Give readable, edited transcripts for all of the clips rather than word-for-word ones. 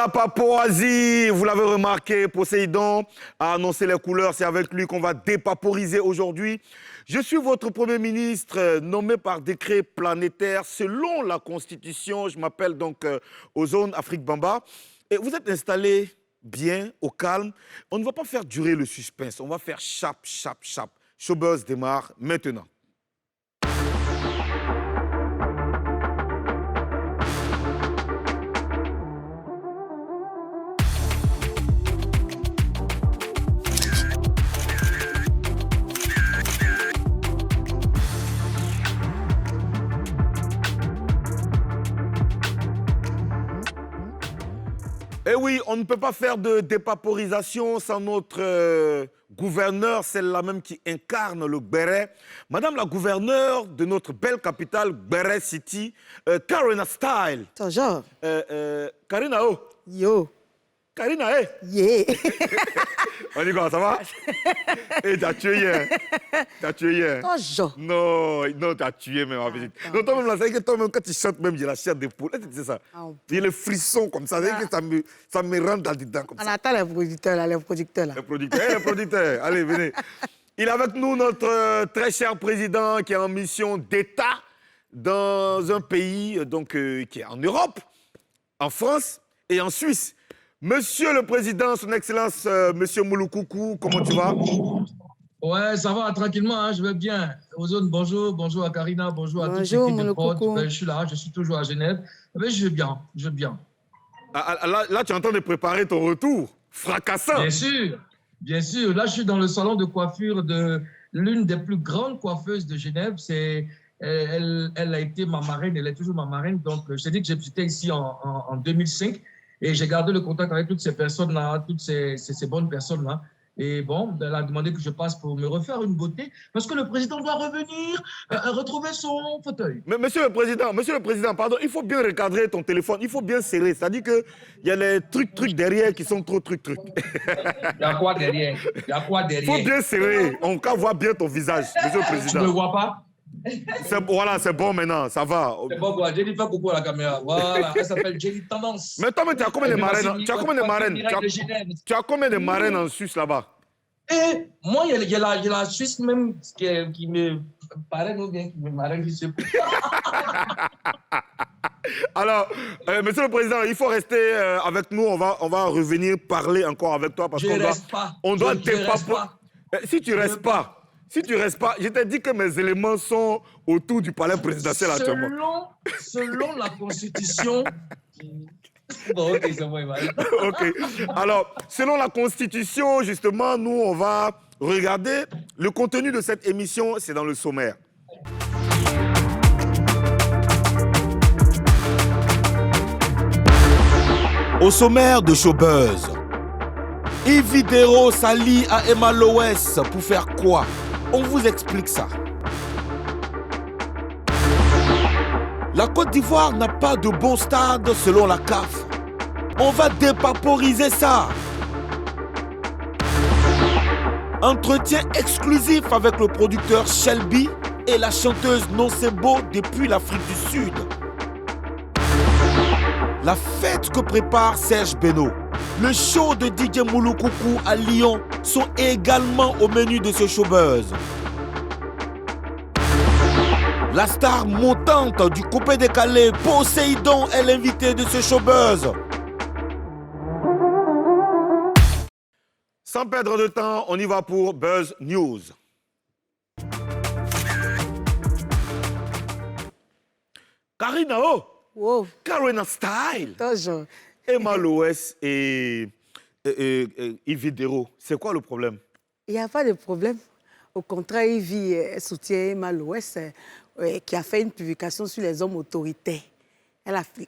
la Papouasie, vous l'avez remarqué, Poséidon a annoncé les couleurs, c'est avec lui qu'on va dépaporiser aujourd'hui. Je suis votre Premier ministre nommé par décret planétaire selon la Constitution. Je m'appelle donc Ozone Afrique Bamba. Et vous êtes installé bien, au calme. On ne va pas faire durer le suspense, on va faire chap, chap, chap. Showbuzz démarre maintenant. Eh oui, on ne peut pas faire de dépaporisation sans notre gouverneur, celle-là même qui incarne le Béret. Madame la gouverneure de notre belle capitale, Béret City, Karina Style. Toujours. Karina, oh. Yo. Karina, eh. Yeah. On y va, ça va? Eh, t'as tué hier. T'as tué hier. Toujours. Non, non, t'as tué même, ma petite. Non, toi-même, là, c'est que toi-même, quand tu chantes, même, j'ai la chair de poule. Est-ce que c'est ça? Il y a les frissons comme ça. C'est que ça me rentre dans le dedans comme ça. On attend les producteurs, là, les producteurs, là. Les producteurs, les producteurs. Allez, venez. Il est avec nous, notre très cher président, qui est en mission d'État dans un pays donc, qui est en Europe, en France et en Suisse. Monsieur le Président, son Excellence, Monsieur Mouloukoukou, comment tu vas? Ouais, ça va, tranquillement, hein, je vais bien. Ozone, bonjour, bonjour à Karina, bonjour à toute Bonjour, l'équipe de prod. Mouloukoukou. Ben, je suis là, je suis toujours à Genève. Mais je vais bien, je vais bien. Là, tu es en train de préparer ton retour, fracassant. Bien sûr, bien sûr. Là, je suis dans le salon de coiffure de l'une des plus grandes coiffeuses de Genève. Elle a été ma marraine, elle est toujours ma marraine. Donc, je t'ai dit que j'étais ici en 2005. Et j'ai gardé le contact avec toutes ces personnes-là, toutes ces bonnes personnes-là. Et bon, elle a demandé que je passe pour me refaire une beauté, parce que le président doit revenir, retrouver son fauteuil. Mais monsieur le Président, pardon, il faut bien recadrer ton téléphone, il faut bien serrer. C'est-à-dire qu'il y a les trucs derrière qui sont trop trucs. Il y a quoi derrière? Il y a quoi derrière? Il faut bien serrer, on voit bien ton visage, monsieur le Président. Tu ne le vois pas? Voilà, c'est bon maintenant, ça va. C'est bon quoi, Jenny fait coucou à la caméra. Voilà, elle s'appelle Jenny Tendance. Mais toi, tu as combien de marraines? Tu as combien de marraines en Suisse là-bas? Et moi, il y a la Suisse même qui me parraine ou bien qui me marraine, je sais pas. Alors, monsieur le Président, il faut rester avec nous, on va revenir parler encore avec toi parce qu'on doit dépaporiser. Si tu restes pas, je t'ai dit que mes éléments sont autour du palais présidentiel actuellement. Selon la Constitution... Bon, ok, c'est bon, Ok. Alors, selon la Constitution, justement, nous, on va regarder le contenu de cette émission, c'est dans le sommaire. Au sommaire de Showbuzz, Yvidero s'allie à Emma Loès pour faire quoi? On vous explique ça. La Côte d'Ivoire n'a pas de bon stade selon la CAF. On va dépaporiser ça. Entretien exclusif avec le producteur Shelby et la chanteuse Nocebo depuis l'Afrique du Sud. La fête que prépare Serge Beno, le show de DJ Mouloukoukou à Lyon sont également au menu de ce Showbuzz. La star montante du coupé décalé, Poséidon, est l'invité de ce Showbuzz. Sans perdre de temps, on y va pour Buzz News. Karina, oh! Wow. Karina Style! Toujours. Emma Loès et Yvidero, c'est quoi le problème? Il n'y a pas de problème. Au contraire, Yvi soutient Emma Loès, qui a fait une publication sur les hommes autoritaires.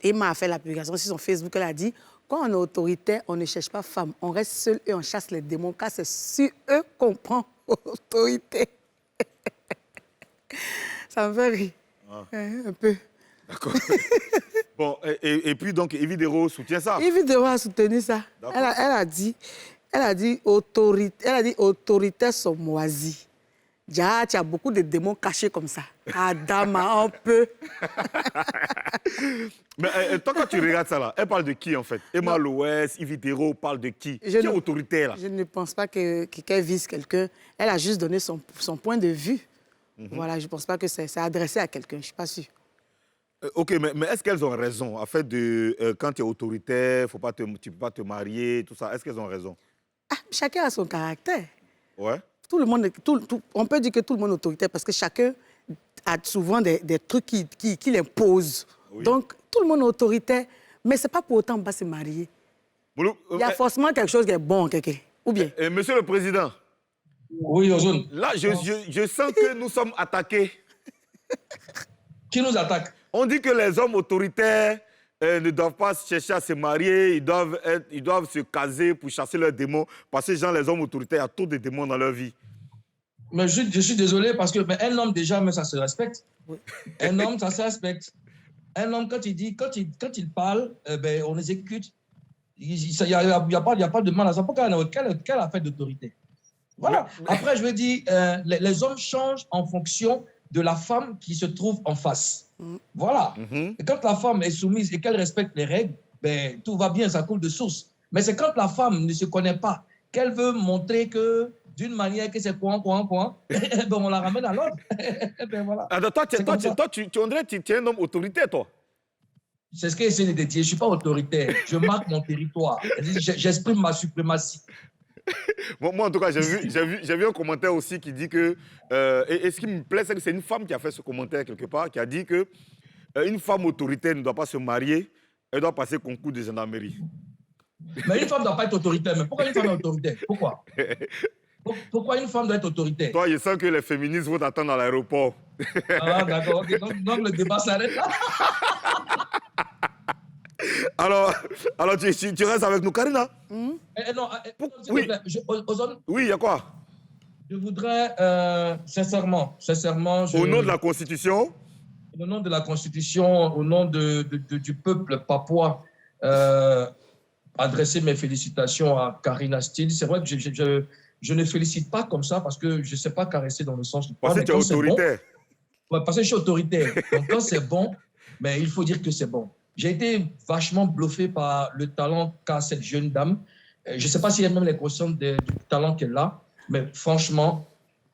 Emma a fait la publication sur son Facebook. Elle a dit, quand on est autoritaire, on ne cherche pas femme. On reste seul et on chasse les démons, car c'est sur eux qu'on prend autorité. Ça me fait rire. Ah. Un peu. D'accord. Bon, et puis donc, Yvidero soutient ça? Yvidero a soutenu ça. Elle a dit autoritaires sont moisis. Déjà, tu as beaucoup de démons cachés comme ça. Adama, un peu. Mais toi, quand tu regardes ça, là, elle parle de qui, en fait? Emma Loès, Yves Dero parle de qui? Qui est autoritaire, là? Je ne pense pas qu'elle vise quelqu'un. Elle a juste donné son point de vue. Voilà, je ne pense pas que c'est adressé à quelqu'un, je ne suis pas sûre. Ok, mais est-ce qu'elles ont raison? En fait, quand tu es autoritaire, tu ne peux pas te marier, tout ça. Est-ce qu'elles ont raison? Ah, chacun a son caractère. Ouais. Tout le monde, on peut dire que tout le monde est autoritaire parce que chacun a souvent des trucs qui l'imposent. Oui. Donc, tout le monde est autoritaire, mais ce n'est pas pour autant qu'on va se marier. Il y a forcément quelque chose qui est bon, quelqu'un. Ou bien? Monsieur le Président. Oui, Ozone. Là, je sens que nous sommes attaqués. Qui nous attaque? On dit que les hommes autoritaires ne doivent pas chercher à se marier, ils doivent se caser pour chasser leurs démons. Parce que, les hommes autoritaires, il y a trop de démons dans leur vie. Mais je suis désolé parce que un homme, déjà, mais ça se respecte. Oui. Un homme, ça se respecte. Un homme, quand il parle, on exécute. Il n'y a pas de mal à ça. Pourquoi quelle affaire d'autorité? Voilà. Après, je veux dire, les hommes changent en fonction de la femme qui se trouve en face. Voilà. Et quand la femme est soumise et qu'elle respecte les règles, tout va bien, ça coule de source. Mais c'est quand la femme ne se connaît pas, qu'elle veut montrer que d'une manière que c'est point, on la ramène à l'autre. Voilà. Alors, toi, tu es un homme autoritaire, toi. C'est ce que j'essaie de dire. Je ne suis pas autoritaire. Je marque mon territoire. J'exprime ma suprématie. Moi, en tout cas, j'ai vu un commentaire aussi qui dit que... et ce qui me plaît, c'est que c'est une femme qui a fait ce commentaire quelque part, qui a dit que une femme autoritaire ne doit pas se marier, elle doit passer concours de gendarmerie. Mais une femme ne doit pas être autoritaire. Mais pourquoi une femme est autoritaire? Pourquoi? Pourquoi une femme doit être autoritaire? Toi, je sens que les féministes vont t'attendre à l'aéroport. Ah, d'accord. Okay. Donc, le débat s'arrête là. Alors tu restes avec nous, Karina? Non, oui. Oui, il y a quoi? Je voudrais, sincèrement... Au nom de la Constitution? Au nom de la Constitution, au nom du peuple papouas, adresser mes félicitations à Karina Steele. C'est vrai que je ne félicite pas comme ça parce que je ne sais pas caresser dans le sens du poids. Parce que tu es autoritaire. Bon, parce que je suis autoritaire. Donc quand c'est bon, mais il faut dire que c'est bon. J'ai été vachement bluffé par le talent qu'a cette jeune dame. Je ne sais pas si elle-même est consciente du talent qu'elle a, mais franchement,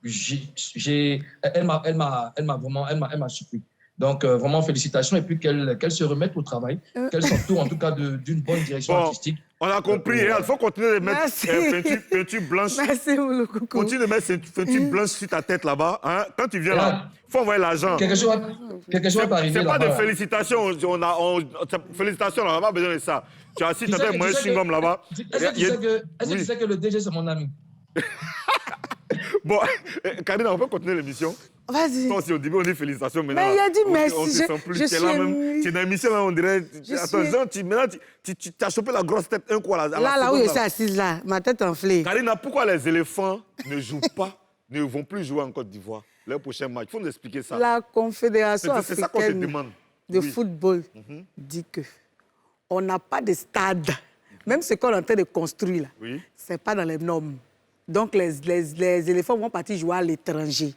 elle m'a surpris. Donc, vraiment, félicitations. Et puis, qu'elle se remette au travail, qu'elle s'entoure en tout cas d'une bonne direction artistique. On a compris. Il faut continuer de mettre peinture blanche. Merci, Mouloukoulou. Continue de mettre peinture blanche sur ta tête là-bas. Hein? Quand tu viens là, il faut envoyer l'argent. Quelque chose va arriver là-bas. C'est pas de félicitations. Félicitations, on n'a pas besoin de ça. Tu as assis, tu as moi, je suis homme là-bas. Est-ce que tu sais que le DG, c'est mon ami? Bon, Karina, on peut continuer l'émission? Vas-y. Toi aussi, au début, on dit félicitations. Maintenant, mais il a dit merci. On se sent plus. Tu es là même. Tu es dans l'émission, là, on dirait. Attends, maintenant, tu as chopé la grosse tête un coup à la Là où je suis assise, là, ma tête enflée. Karina, pourquoi les éléphants ne jouent pas, ne vont plus jouer en Côte d'Ivoire, leur prochain match? Il faut nous expliquer ça. La Confédération africaine de football dit que on n'a pas de stade. Même ce qu'on est en train de construire, là, ce n'est pas dans les normes. Donc, les éléphants vont partir jouer à l'étranger.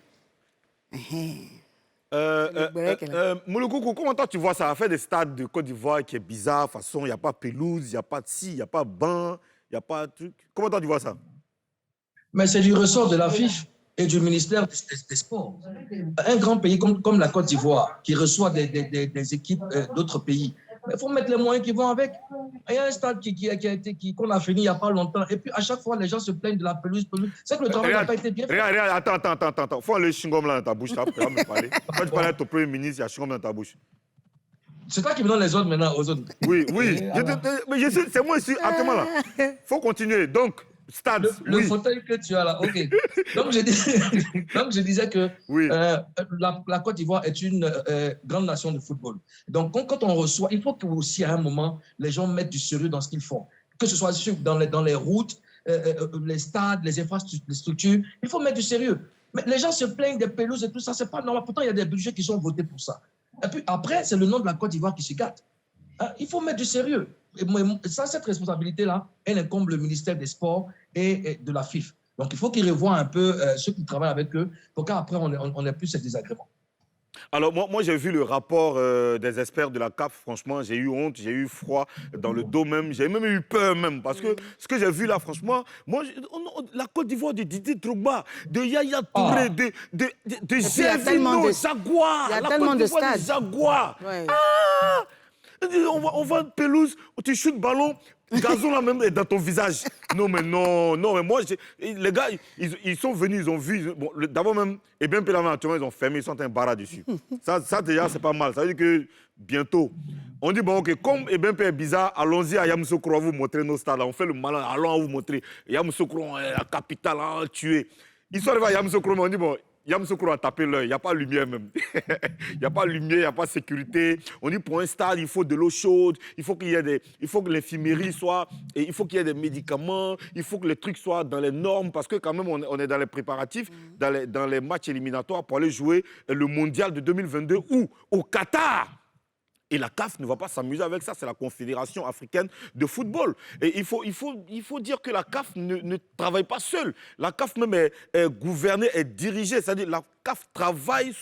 Mouloukoulou, comment toi tu vois ça? Faire des stades de Côte d'Ivoire qui est bizarre, de toute façon, il n'y a pas pelouse, il n'y a pas de scie, il n'y a pas de banc, il n'y a pas de truc. Comment toi tu vois ça? Mais c'est du ressort de la FIFA et du ministère des Sports. Un grand pays comme la Côte d'Ivoire, qui reçoit des équipes d'autres pays, il faut mettre les moyens qui vont avec. Il y a un stade qu'on a fini il n'y a pas longtemps. Et puis, à chaque fois, les gens se plaignent de la pelouse. C'est que le travail n'a pas été bien fait. Regarde, attends. Il faut aller chewing-gum là dans ta bouche. Après, me parler. Quand tu parles à ton premier ministre, il y a chewing-gum dans ta bouche. C'est toi qui me donnes les ordres maintenant aux autres. Oui. Mais c'est moi ici, actuellement là. Il faut continuer. Donc, stade. Le fauteuil que tu as là, OK. Donc, je disais que la Côte d'Ivoire est une grande nation de football. Donc, quand on reçoit, il faut qu'aussi à un moment, les gens mettent du sérieux dans ce qu'ils font. Que ce soit dans les routes, les stades, les infrastructures, il faut mettre du sérieux. Mais les gens se plaignent des pelouses et tout ça, c'est pas normal. Pourtant, il y a des budgets qui sont votés pour ça. Et puis après, c'est le nom de la Côte d'Ivoire qui se gâte. Il faut mettre du sérieux. Et cette responsabilité-là, elle incombe le ministère des Sports et de la FIFA. Donc, il faut qu'ils revoient un peu ceux qui travaillent avec eux pour qu'après, on n'ait plus ces désagréments. Alors, moi j'ai vu le rapport des experts de la CAF. Franchement, j'ai eu honte, j'ai eu froid dans le dos même. J'ai même eu peur même. Parce que ce que j'ai vu là, franchement, moi, la Côte d'Ivoire de Didier Drogba, de Yaya Touré, de Gervinho, Jaguar. Il y a tellement de stades. Jaguar. Ouais. Ah, on va en pelouse, tu shootes ballon, gazon là même est dans ton visage. Non, mais moi, les gars, ils sont venus, ils ont vu. Bon, d'abord même, et bien actuellement, ils ont fermé, ils sont un bara dessus. Ça déjà, c'est pas mal. Ça veut dire que bientôt, on dit, bon, ok, comme Ebempe est bizarre, allons-y à Yamoussoukro, à vous montrer nos stades. Là. On fait le malin, allons à vous montrer. Yamoussoukro, la capitale, tuée. Ils sont arrivés à Yamoussoukro, mais on dit, bon, Yamoussoukro a tapé l'œil, il n'y a pas de lumière même. Il n'y a pas de lumière, il n'y a pas de sécurité. On dit pour un stade, il faut de l'eau chaude, il faut que l'infirmerie soit, et il faut qu'il y ait des médicaments, il faut que les trucs soient dans les normes, parce que quand même, on est dans les préparatifs, dans les matchs éliminatoires pour aller jouer le mondial de 2022 ou au Qatar. Et la CAF ne va pas s'amuser avec ça, c'est la Confédération africaine de football. Et il faut dire que la CAF ne travaille pas seule. La CAF même est gouvernée, est dirigée. C'est-à-dire la CAF travaille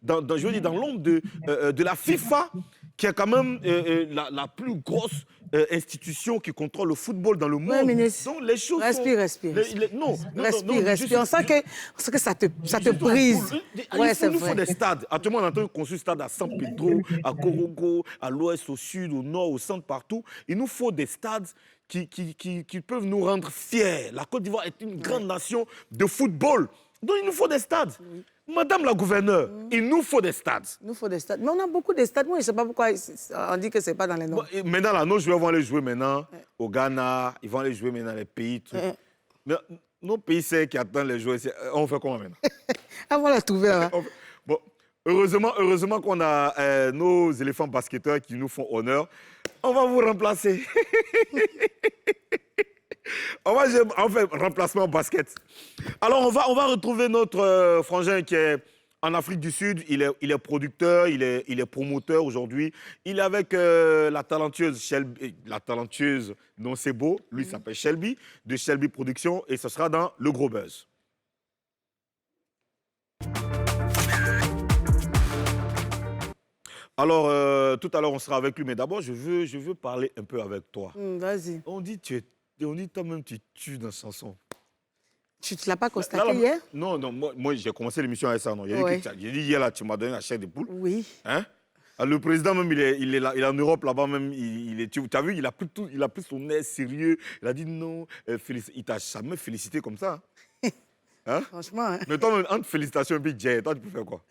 dans l'ombre de la FIFA, qui est quand même la plus grosse institution qui contrôle le football dans le monde. Ouais, ministre. Donc les choses respire. respire. On sent que ça te brise. Ouais, c'est vrai. Il nous faut des stades. Actuellement, on entend construire des stades à San Pedro, à Korogo, à l'ouest, au sud, au nord, au centre, partout. Il nous faut des stades qui peuvent nous rendre fiers. La Côte d'Ivoire est une grande nation de football. Donc, il nous faut des stades. Oui. Madame la gouverneure, il nous faut des stades. Il nous faut des stades. Mais on a beaucoup de stades. Moi, je ne sais pas pourquoi on dit que ce n'est pas dans les normes. Maintenant, là, nos joueurs vont aller jouer maintenant au Ghana. Ils vont aller jouer maintenant dans les pays. Mais nos pays, c'est qui attendent les joueurs. On fait comment maintenant? Ah, on l'a trouvé. Hein. Bon, heureusement qu'on a nos éléphants basketteurs qui nous font honneur. On va vous remplacer. On fait remplacement basket. Alors, on va retrouver notre frangin qui est en Afrique du Sud. Il est producteur, il est promoteur aujourd'hui. Il est avec la talentueuse Shelby, non c'est beau, lui s'appelle Shelby, de Shelby Productions, et ce sera dans Le Gros Buzz. Alors, tout à l'heure, on sera avec lui, mais d'abord, je veux parler un peu avec toi. Vas-y. On dit toi-même, tu tues dans la chanson. Tu ne l'as pas constaté hier? Non, moi j'ai commencé l'émission avec ça. J'ai dit hier, là, tu m'as donné la chair de poule. Oui. Hein? Le président, même, il est en Europe, là-bas, même. Tu as vu, il a pris son air sérieux. Il a dit non, il t'a jamais félicité comme ça. Hein? Franchement. Hein? Mais toi, entre félicitations et puis Jay, toi, tu peux faire quoi?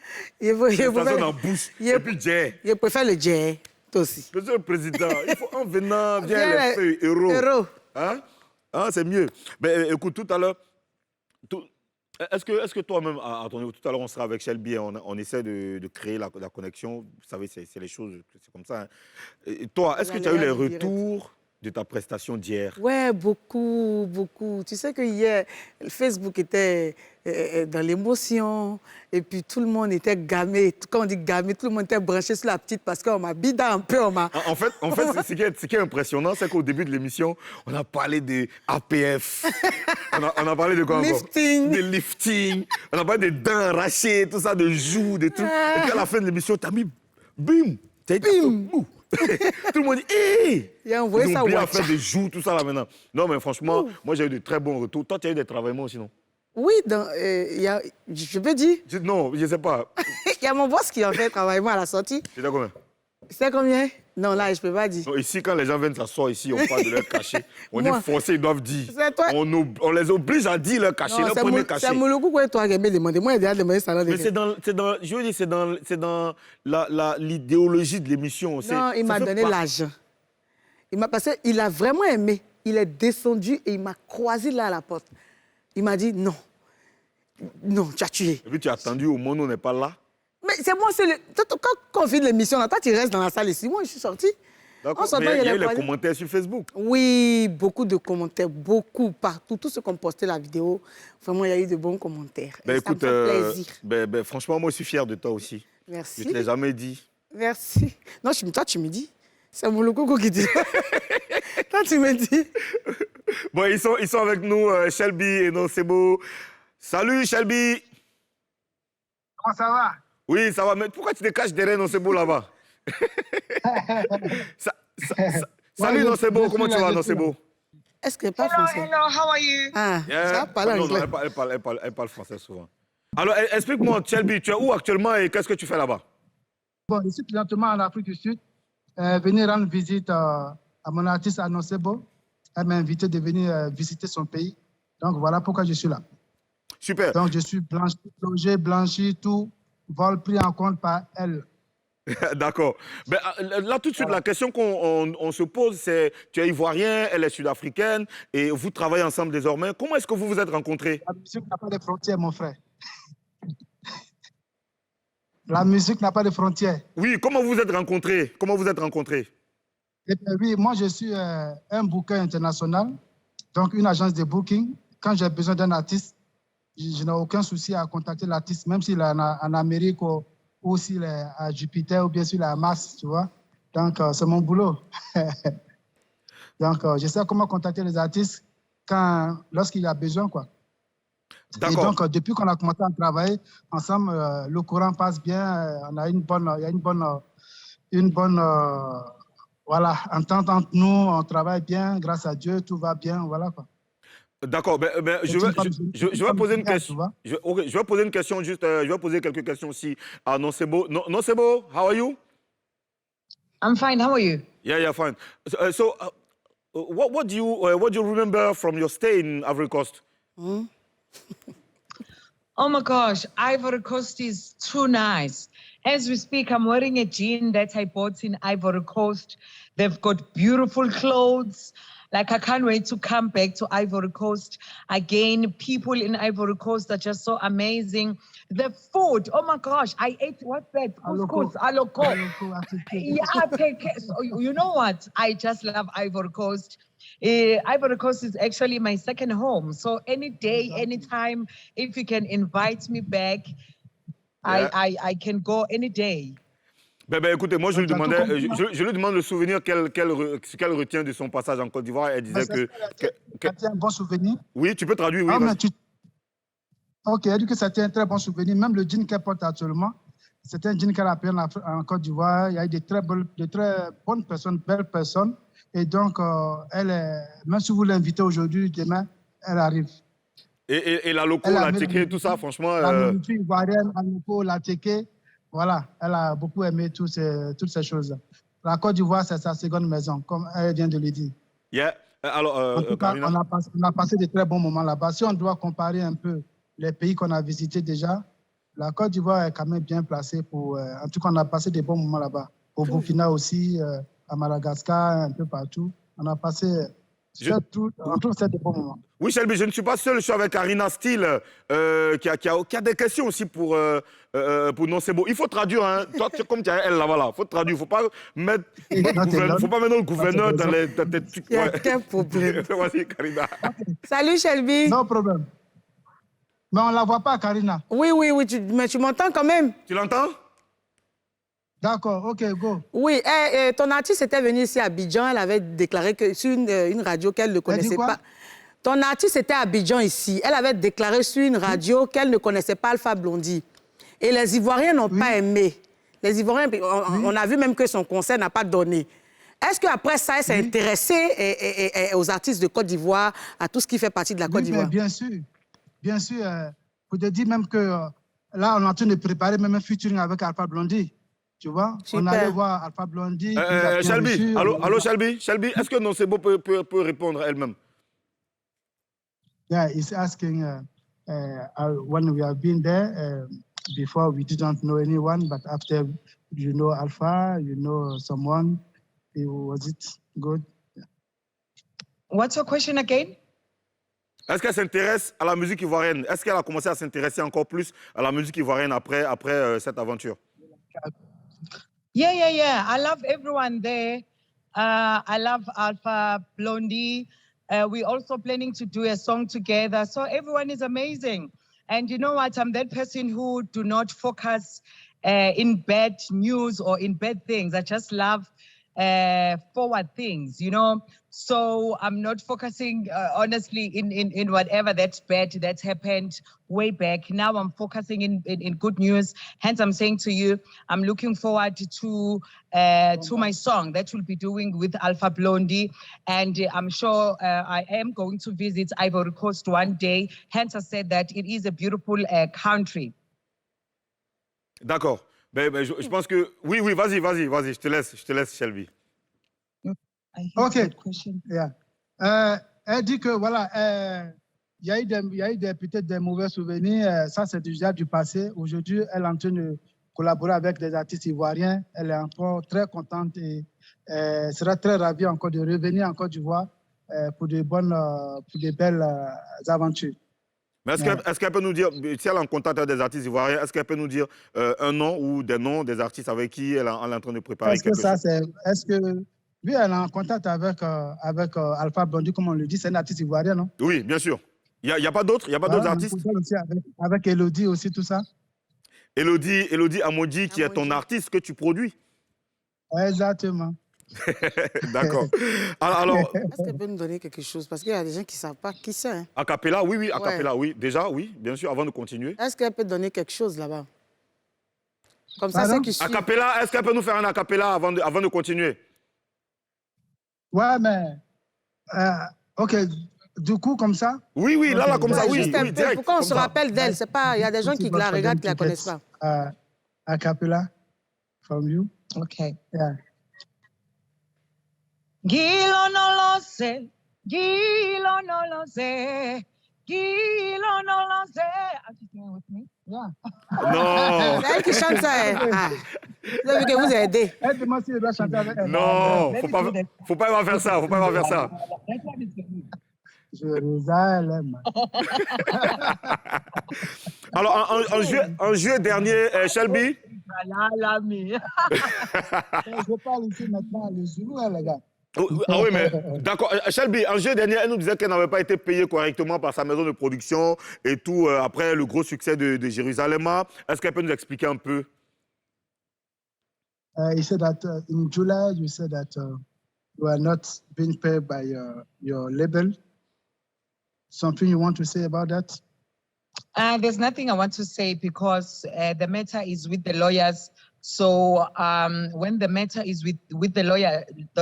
Félicitations dans la bouche et puis Jay. Je préfère le Jay, toi aussi. Monsieur le président, il faut en venant, viens les feuilles, héros. Hein? C'est mieux. Mais écoute, tout à l'heure, est-ce que toi-même, à ton niveau, tout à l'heure, on sera avec Shelby, on essaie de créer la connexion. Vous savez, c'est les choses, c'est comme ça. Hein. Et toi, est-ce que tu as eu les retours de ta prestation d'hier? Ouais, beaucoup. Tu sais que hier, Facebook était dans l'émotion, et puis tout le monde était gamé. Quand on dit gamé, tout le monde était branché sur la petite parce qu'on m'a bidé un peu. En fait, ce qui est impressionnant, c'est qu'au début de l'émission, on a parlé de APF. on a parlé de quoi encore? De lifting. On a parlé des dents arrachées, tout ça, de joues, de tout. Et puis à la fin de l'émission, tu as mis bim. Bim. Tout le monde dit, hé! Il a envoyé ça. Ils ont bien fait des joues, tout ça là maintenant. Non, mais franchement, moi j'ai eu de très bons retours. Toi, tu as eu des travaillements aussi, non? Oui, je peux dire. Non, je ne sais pas. Il y a mon boss qui a fait travaillement à la sortie. C'était combien? C'était combien? Non, là, je ne peux pas dire. Non, ici, quand les gens viennent s'asseoir ici, on parle de leur cachet. On dit forcé, ils doivent dire. Toi. On les oblige à dire leur cachet, leur premier cachet. C'est Mouloukou que toi qui as demandé. Moi, j'ai déjà demandé ça. Mais c'est dans l'idéologie de l'émission. Non, il m'a donné l'argent. Parce qu'il a vraiment aimé. Il est descendu et il m'a croisé là à la porte. Il m'a dit non. Non, tu as tué. Et puis tu as attendu au moment où on n'est pas là. Mais c'est moi, quand on fait l'émission, toi, tu restes dans la salle ici. Moi, je suis sortie. D'accord, mais il y a eu les commentaires sur Facebook. Oui, beaucoup de commentaires, beaucoup, partout. Tous ceux qui ont posté la vidéo, vraiment, il y a eu de bons commentaires. Écoute, ça me fait plaisir. Franchement, moi, je suis fier de toi aussi. Merci. Je ne te l'ai jamais dit. Merci. Non, toi, tu me dis. C'est mon logo qui dit. Toi, tu me dis. Bon, ils sont avec nous, Shelby et Nosebo. Salut, Shelby. Comment ça va? Oui, ça va. Mais pourquoi tu te caches derrière Nosebo là-bas? Sa- sa- sa- Salut, Nosebo. Comment tu vas, Nosebo? Est-ce qu'elle parle français? Hello, how are you? Ah, ça parle Non, non, anglais. elle parle français souvent. Alors, explique-moi, Shelby, tu es où actuellement et qu'est-ce que tu fais là-bas? Bon, je suis présentement en Afrique du Sud. Venir rendre visite à mon artiste Anosebo. Elle m'a invité de venir visiter son pays. Donc voilà pourquoi je suis là. Super. Donc je suis blanchi, plongé, blanchi, tout, vol pris en compte par elle. D'accord. Ben, là, tout de suite, la question qu'on se pose, c'est, tu es ivoirien, elle est sud-africaine, et vous travaillez ensemble désormais. Comment est-ce que vous vous êtes rencontrés? La musique n'a pas de frontières, mon frère. La musique n'a pas de frontières. Oui, comment vous vous êtes rencontrés? Comment vous êtes rencontrés? Et puis, oui, moi, je suis un booker international, donc une agence de booking. Quand j'ai besoin d'un artiste, je n'ai aucun souci à contacter l'artiste, même s'il est en Amérique ou s'il est à Jupiter ou bien s'il est à Mars, tu vois. Donc, c'est mon boulot. Donc, je sais comment contacter les artistes lorsqu'il y a besoin, quoi. Et donc, depuis qu'on a commencé à travailler ensemble, le courant passe bien. On a il y a une bonne voilà, entente entre nous. On travaille bien, grâce à Dieu, tout va bien, voilà quoi. D'accord, je vais poser une question. Je vais poser une question juste, je vais poser quelques questions aussi à Nosebo. Nosebo, how are you? I'm fine. How are you? Yeah, fine. What do you remember from your stay in Ivory Coast? Oh my gosh, Ivory Coast is too nice. As we speak, I'm wearing a jean that I bought in Ivory Coast. They've got beautiful clothes. Like, I can't wait to come back to Ivory Coast again. People in Ivory Coast are just so amazing. The food, oh my gosh, I ate, what's that? Couscous, aloko. Yeah, so you know what? I just love Ivory Coast. Ivory Coast is actually my second home. So any day, anytime, if you can invite me back, yeah. I can go any day. Écoutez, moi je lui demande le souvenir qu'elle retient de son passage en Côte d'Ivoire. Elle disait que c'était un bon souvenir. Oui, tu peux traduire, oui. Ok, elle dit que c'était un très bon souvenir. Même le jean qu'elle porte actuellement, c'est un jean qu'elle a pris en Côte d'Ivoire. Il y a de très bonnes personnes, belles personnes. Et donc, même si vous l'invitez aujourd'hui, demain, elle arrive. Et la loco, la tchéké, tout ça, franchement... La nourriture ivoirienne, la loco, la tchéké, voilà, elle a beaucoup aimé toutes ces choses. La Côte d'Ivoire, c'est sa seconde maison, comme elle vient de le dire. Yeah. Alors, en tout cas, on a passé de très bons moments là-bas. Si on doit comparer un peu les pays qu'on a visités déjà, la Côte d'Ivoire est quand même bien placée pour... en tout cas, on a passé de bons moments là-bas. Au Burkina aussi, à Madagascar, un peu partout. On a passé... On trouve ça des bons moments. Oui, Shelby, je ne suis pas seul. Je suis avec Arina Steele, qui a des questions aussi pour Nosebo. Il faut traduire, hein. Toi, comme tu as elle là-bas, il faut traduire. Il ne faut pas mettre le gouverneur dans tes trucs. Il y a quel problème? Vas-y, Karina. Okay. Salut, Shelby. Non problème. Mais on ne la voit pas, Karina. Oui, mais tu m'entends quand même. Tu l'entends? D'accord, ok, go. Oui, ton artiste était venu ici à Abidjan, elle avait déclaré que sur une radio qu'elle ne connaissait pas. Ton artiste était à Abidjan ici, elle avait déclaré sur une radio qu'elle ne connaissait pas Alpha Blondy. Et les Ivoiriens n'ont pas aimé. Les Ivoiriens, on a vu même que son concert n'a pas donné. Est-ce qu'après ça, elle s'est intéressée aux artistes de Côte d'Ivoire, à tout ce qui fait partie de la Côte d'Ivoire? Bien sûr. Bien sûr. Pour te dire même que là, on est en train de préparer même un featuring avec Alpha Blondy. Tu vois, on allait voir Alpha Blondy. Shelby, allô Shelby, est-ce que Nosebo peut répondre elle-même? Yeah, he's asking when we have been there, before we didn't know anyone, but after you know Alpha, you know someone, was it good? Yeah. What's your question again? Est-ce qu'elle s'intéresse à la musique ivoirienne? Est-ce qu'elle a commencé à s'intéresser encore plus à la musique ivoirienne après cette aventure? Yeah. I love everyone there. I love Alpha Blondy. We're also planning to do a song together. So everyone is amazing. And you know what? I'm that person who do not focus in bad news or in bad things. I just love forward things, you know. So I'm not focusing, honestly, in whatever that's bad that's happened way back. Now I'm focusing in good news. Hence, I'm saying to you, I'm looking forward to my song that we'll be doing with Alpha Blondy. And I'm sure I am going to visit Ivory Coast one day. Hence, I said that it is a beautiful country. D'accord. Je pense que... Oui, vas-y, je te laisse, Shelby. OK. Yeah. Elle dit que, voilà, il y a eu peut-être des mauvais souvenirs. Ça, c'est déjà du passé. Aujourd'hui, elle est en train de collaborer avec des artistes ivoiriens. Elle est encore très contente et sera très ravie encore de revenir en Côte d'Ivoire pour de belles aventures. Mais est-ce qu'elle peut nous dire, si elle est en contact avec des artistes ivoiriens, est-ce qu'elle peut nous dire un nom ou des noms des artistes avec qui elle est en train de préparer quelque chose? Oui, elle est en contact avec Alpha Blondy, comme on le dit, c'est un artiste ivoirien, non? Oui, bien sûr. Il n'y a pas d'autres artistes? Aussi avec Elodie aussi, tout ça. Elodie Amodji, qui est ton artiste que tu produis. Exactement. D'accord. Alors, est-ce qu'elle peut nous donner quelque chose? Parce qu'il y a des gens qui ne savent pas qui c'est. Hein. A cappella, oui, a cappella, oui. Déjà, oui, bien sûr, avant de continuer. Est-ce qu'elle peut donner quelque chose là-bas? Comme ça, c'est qui suit. A cappella, est-ce qu'elle peut nous faire un a cappella avant de continuer? Ouais, mais... OK, du coup, comme ça? Oui, là, comme ça, oui. Juste un peu, pourquoi on se rappelle d'elle? C'est pas... Il y a des gens qui la regardent qui ne la connaissent pas. A cappella, from you. OK. Yeah. Gilo no lo sé. Are you singing with me? Yeah. Non. C'est elle qui chante ça. Vous avez vu que vous aidez. Elle demande si elle doit chanter avec elle. Non, faut pas avoir faire ça, Jérusalem. Alors, en juillet dernier, Shelby. Je parle ici maintenant le Zoulou, les gars. Ah oui, mais d'accord. Shelby, en juillet dernier, elle nous disait qu'elle n'avait pas été payée correctement par sa maison de production et tout, après le gros succès de Jérusalem. Est-ce qu'elle peut nous expliquer un peu? He said that in July, you said that you are not being paid by your label. Something you want to say about that? There's nothing I want to say because the matter is with the lawyers. So when the matter is with the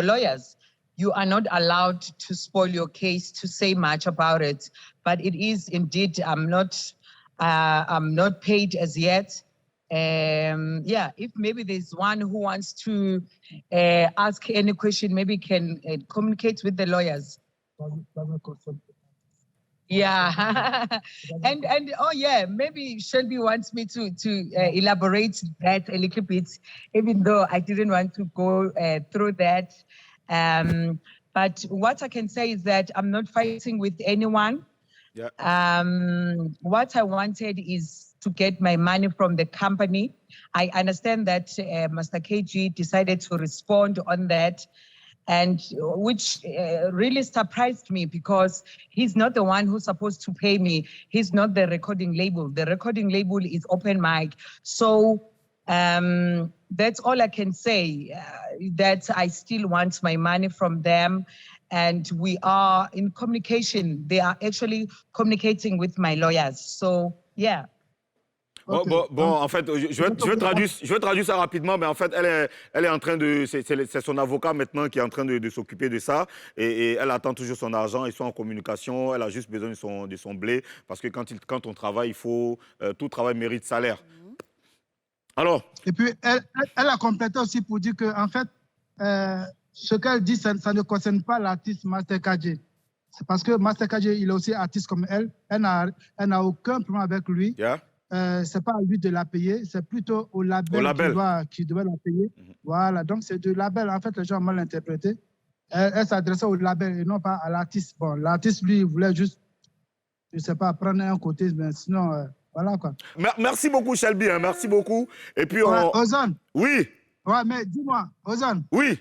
lawyers, you are not allowed to spoil your case, to say much about it. But it is indeed, I'm not paid as yet. Yeah, if maybe there's one who wants to ask any question, maybe can communicate with the lawyers. Yeah, and oh yeah, maybe Shelby wants me to elaborate that a little bit, even though I didn't want to go through that. But what I can say is that I'm not fighting with anyone. Yeah. What I wanted is to get my money from the company. I understand that Master KG decided to respond on that, and which really surprised me because he's not the one who's supposed to pay me. He's not the recording label. The recording label is Open Mic. So that's all I can say, that I still want my money from them. And we are in communication. They are actually communicating with my lawyers. So, yeah. Okay. Bon, en fait, je vais traduire ça rapidement, mais en fait, elle est en train de... C'est son avocat maintenant qui est en train de s'occuper de ça, et elle attend toujours son argent, ils sont en communication, elle a juste besoin de son blé, parce que quand on travaille, tout travail mérite salaire. Alors... Et puis, elle a complété aussi pour dire qu'en fait, ce qu'elle dit, ça ne concerne pas l'artiste Master KG. C'est parce que Master KG, il est aussi artiste comme elle. Elle n'a aucun problème avec lui. Yeah. C'est pas à lui de la payer, c'est plutôt au label, qui doit la payer. Voilà, donc c'est du label. En fait, les gens ont mal interprété. Elle s'adressait au label et non pas à l'artiste. Bon, l'artiste, lui, il voulait juste, je ne sais pas, prendre un côté, mais sinon, voilà quoi. Merci beaucoup, Shelby, hein, merci beaucoup. Et puis, Ozone. Oui. Ouais, mais dis-moi, Ozone. Oui.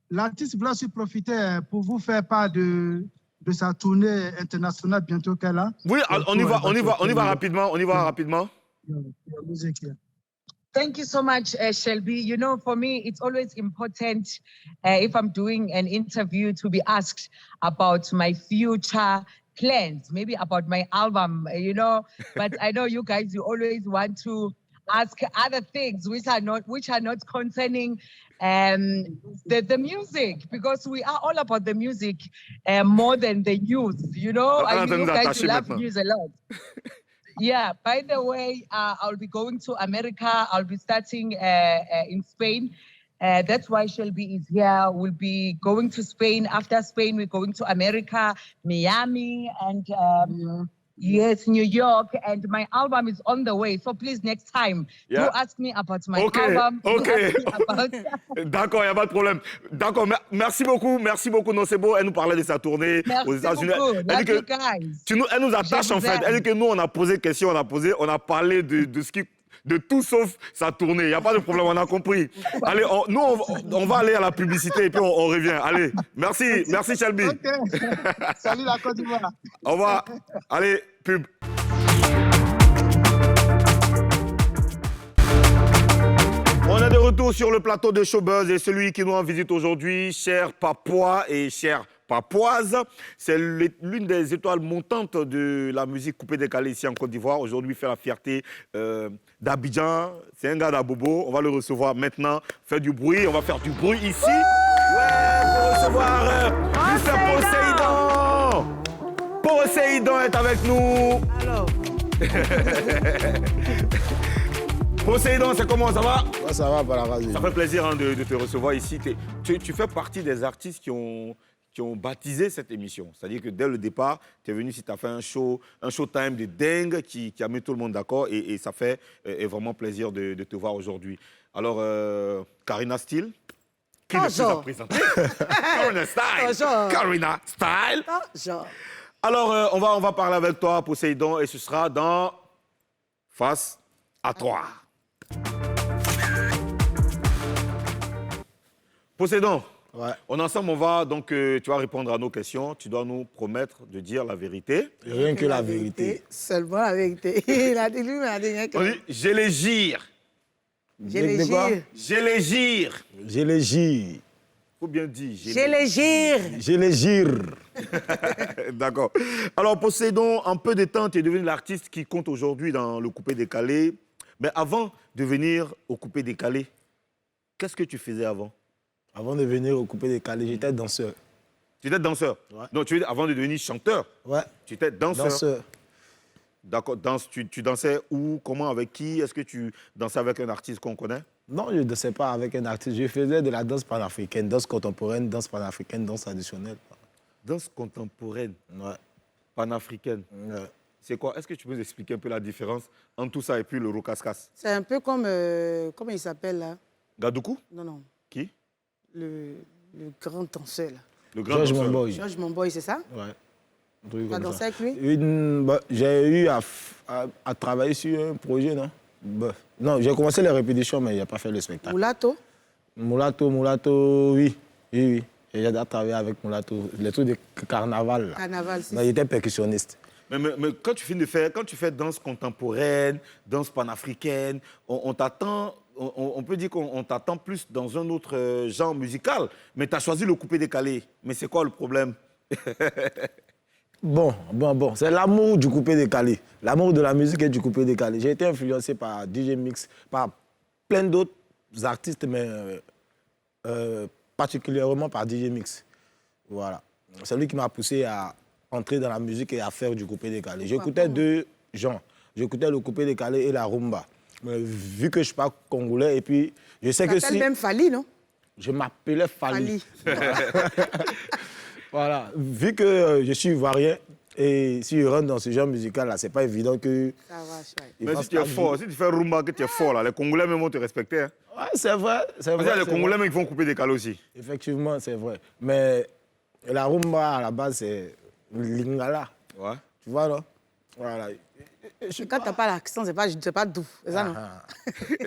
L'artiste voulait aussi profiter pour vous faire part de sa tournée internationale bientôt qu'elle a. Oui, on y va rapidement, Thank you so much, Shelby. You know, for me, it's always important if I'm doing an interview to be asked about my future plans, maybe about my album, you know. But I know you guys, you always want to ask other things which are not concerning the music, because we are all about the music more than the news, you know. I mean, you guys, you love news a lot. Yeah, by the way, I'll be going to America. I'll be starting in Spain. That's why Shelby is here. We'll be going to Spain. After Spain, we're going to America, Miami, and yes, New York. And my album is on the way. So please, next time, do ask me about my album. D'accord, il n'y a pas de problème. D'accord, merci beaucoup. Non, c'est beau. Elle nous parlait de sa tournée aux États-Unis. Elle nous attache en fait. Elle dit que nous, on a posé question, on a parlé de tout sauf sa tournée. Il n'y a pas de problème, on a compris. Allez, nous, on va aller à la publicité et puis on revient. Allez, merci Shelby. OK. Salut la Côte d'Ivoire. Au revoir. Allez, pub. On est de retour sur le plateau de Showbuzz et celui qui nous en visite aujourd'hui, cher Papois et cher Papoise, c'est l'une des étoiles montantes de la musique coupée-décalée ici en Côte d'Ivoire. Aujourd'hui, il fait la fierté d'Abidjan. C'est un gars d'Abobo. On va le recevoir maintenant. Fait du bruit. On va faire du bruit ici. Ouais, pour recevoir Mr. Poséidon. Poséidon est avec nous. Alors. Poséidon, c'est comment, ça va? Ouais, ça va, par la radio. Ça fait plaisir hein, de te recevoir ici. Tu fais partie des artistes qui ont baptisé cette émission. C'est-à-dire que dès le départ, tu es venu ici, tu as fait un showtime de dingue qui a mis tout le monde d'accord et ça fait vraiment plaisir de te voir aujourd'hui. Alors, Karina Style, qui ne nous a présenté? Karina Style. Karina Style. Bonjour. Alors, on va parler avec toi, Poséidon, et ce sera dans Face à toi. Poséidon. Ouais. Ensemble, on va donc, tu vas répondre à nos questions. Tu dois nous promettre de dire la vérité. Rien que la vérité. Seulement la vérité. Il a dit lui, mais la dernière On dit, je les gire. Je les gire. Je les gire. Je les gire. Faut bien dire. Je les gire. Je les gire. D'accord. Alors, Poséidon, en peu de temps, tu es devenu l'artiste qui compte aujourd'hui dans le coupé-décalé. Mais avant de venir au coupé-décalé, qu'est-ce que tu faisais avant? Avant de venir au coupé-décalé, j'étais danseur. Tu étais danseur? Ouais. Non, avant de devenir chanteur? Ouais. Tu étais danseur? Danseur. D'accord. Tu dansais où? Comment? Avec qui? Est-ce que tu dansais avec un artiste qu'on connaît? Non, je ne dansais pas avec un artiste. Je faisais de la danse panafricaine, danse contemporaine, danse panafricaine, danse traditionnelle. Danse contemporaine? Ouais. Panafricaine? Ouais. C'est quoi? Est-ce que tu peux nous expliquer un peu la différence entre tout ça et puis le rocascas? C'est un peu comme, comment il s'appelle là? Gadoukou? Non. Qui? Le grand danseur là. Le grand Georges danseur. Monboy. Georges Monboy, c'est ça? Ouais. Tu as dansé avec lui? J'ai eu à travailler sur un projet, non? Non, j'ai commencé les répétitions, mais il n'a pas fait le spectacle. Moulato? Oui. Et j'ai déjà travaillé avec Moulato, les trucs de carnaval. Là. Carnaval, c'est ça. Il était percussionniste. Mais quand tu fais danse contemporaine, danse panafricaine, on t'attend, on peut dire qu'on t'attend plus dans un autre genre musical. Mais tu as choisi le coupé-décalé. Mais c'est quoi le problème? Bon. C'est l'amour du coupé-décalé. L'amour de la musique et du coupé-décalé. J'ai été influencé par DJ Mix, par plein d'autres artistes, mais particulièrement par DJ Mix. Voilà. C'est lui qui m'a poussé à entrer dans la musique et à faire du coupé-décalé. J'écoutais deux genres. J'écoutais le coupé-décalé et la rumba. Mais vu que je ne suis pas congolais, et puis je sais que si... même Fali, non? Je m'appelais Fali. Voilà. Vu que je suis ivoirien, et si je rentre dans ce genre musical-là, ce n'est pas évident que... Ça va, chouette. Mais si tu es fort, si tu fais rumba, que tu es fort, là, les Congolais même vont te respecter. Hein. Ouais, c'est vrai. Parce qu'il y a les Congolais même qui vont couper décalé aussi. Effectivement, c'est vrai. Mais la rumba, à la base, c'est lingala. Ouais. Tu vois, non? Voilà. Quand tu n'as pas l'accent, c'est pas doux. C'est ça, non?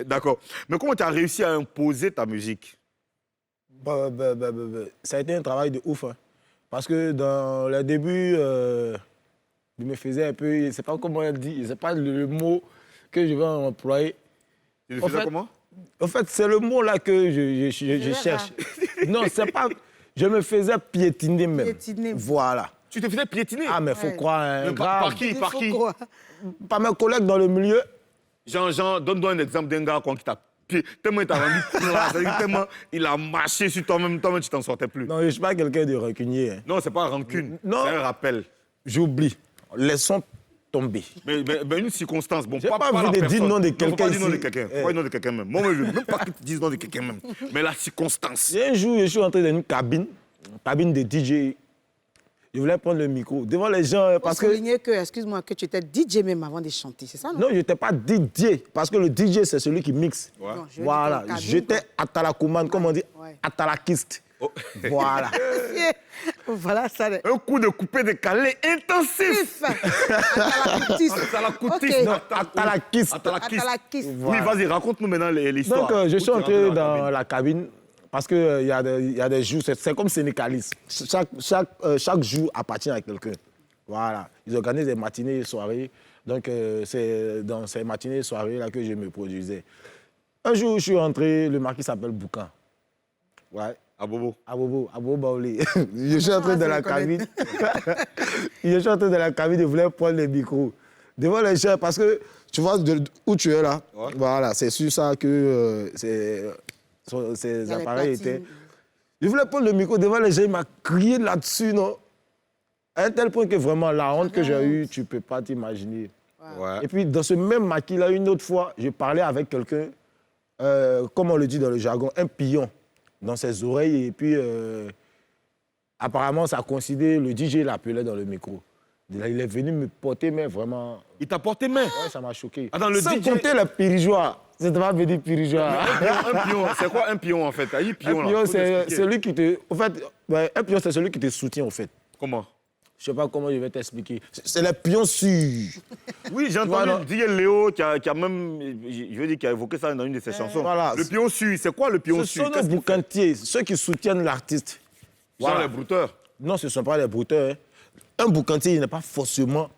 D'accord. Mais comment tu as réussi à imposer ta musique? Ça a été un travail de ouf. Hein. Parce que dans le début, je me faisais un peu... Je ne sais pas comment elle dit, je ne sais pas le mot que je vais employer. Tu le faisais comment? En fait, c'est le mot là que je cherche. Non, c'est pas... Je me faisais piétiner même. Piétiner. Voilà. Tu te faisais piétiner? Ah, mais faut croire, hein, Mais grave. par qui? Par qui? Par mes collègues dans le milieu. Jean, donne-moi un exemple d'un gars qui t'a pied. Tellement il t'a rendu plat, c'est-à-dire tellement il a marché sur toi-même tu t'en sortais plus. Non, je ne suis pas quelqu'un de rancunier. Hein. Non, c'est pas rancune. Non. C'est un rappel. J'oublie. Laissons tomber. Mais une circonstance. Bon, J'ai pas envie la de dire personne. nom de Non, faut quelqu'un pas dire nom de ici. quelqu'un. Faut pas dire nom de quelqu'un même. Moi, je veux même pas que tu dises nom de quelqu'un même. Mais la circonstance. Un jour, je suis entré dans une cabine de DJ. Je voulais prendre le micro devant les gens parce que... souligner que, excuse-moi, que tu étais DJ même avant de chanter, c'est ça, non? Non, je n'étais pas DJ parce que le DJ, c'est celui qui mixe. Ouais. Non, je veux Voilà, dire qu'en cabine, j'étais à la commande, comme on dit, Ouais. atalakiste. Oh. Voilà. Voilà, ça. Un coup de coupé décalé intensif. Ok. Non, atalakiste. Atalakiste. Oui, vas-y, raconte-nous maintenant l'histoire. Donc, je Où suis tu entré rentres dans la cabine parce qu'il y a des jours, c'est comme Sénégaliste. Chaque jour appartient à quelqu'un. Voilà. Ils organisent des matinées et soirées. Donc, c'est dans ces matinées et soirées-là que je me produisais. Un jour, je suis rentré, le marquis s'appelle Boucan. Ouais. À Bobo. Abobo Baouli. Je suis entré dans la je connais. cabine. Je suis entré dans la cabine, je voulais prendre le micro. Devant les gens, parce que tu vois où tu es là. Ouais. Voilà, c'est sur ça que ces Il y a les appareils platines. étaient. Je voulais prendre le micro devant les gens, il m'a crié là-dessus, non? À un tel point que vraiment, la honte que j'ai eue, tu ne peux pas t'imaginer. Ouais. Et puis, dans ce même maquis-là, une autre fois, je parlais avec quelqu'un, comme on le dit dans le jargon, un pion dans ses oreilles. Et puis, apparemment, ça coïncidait, le DJ l'appelait dans le micro. Il est venu me porter, mais vraiment, Il t'a porté main. ouais, ça m'a choqué. Attends, le Sans DJ compter les pirigeois. C'était pas venir pirigeois. Un pion, c'est quoi un pion en fait? Un pion, Un là, pion, faut c'est t'expliquer. celui qui te... En fait, ouais, un pion, c'est celui qui te soutient, en fait. Comment? Je sais pas comment je vais t'expliquer. C'est les pions sûrs. Oui, j'ai vois, non? entendu DJ Léo qui a même, je veux dire, qui a évoqué ça dans une de ses chansons. Voilà. Le pion su, c'est quoi le pion Ce su? sont nos boucantiers, ceux qui soutiennent l'artiste. Genre les brouteurs. Non, ce ne sont pas les brouteurs. Hein. Un boucantier, il n'est pas forcément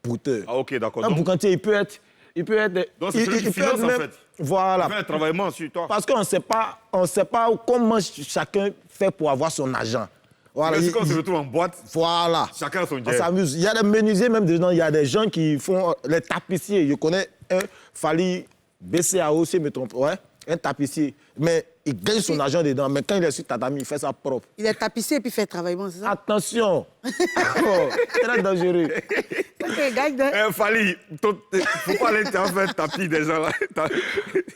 brouteur. Ah ok, d'accord. Un Donc, boucantier, il peut être... Donc, c'est celui qui peut finance, être en même- fait. Voilà. fais un travaillement sur toi. Parce qu'on ne sait pas comment chacun fait pour avoir son argent. Voilà. Parce qu'on se retrouve en boîte, Voilà. chacun a son On jet. s'amuse. Il y a des menuisiers même dedans. Il y a des gens qui font les tapissiers. Je connais un Fali BCAO, si je me trompe. Ouais, un tapissier. Mais il gagne son argent dedans. Mais quand il est sur tatami, il fait ça propre. Il est tapissé et puis fait travaillement, c'est ça? Attention. Oh, très dangereux. Ok, gagne de- Fali, faut pas aller en fait tapis déjà là.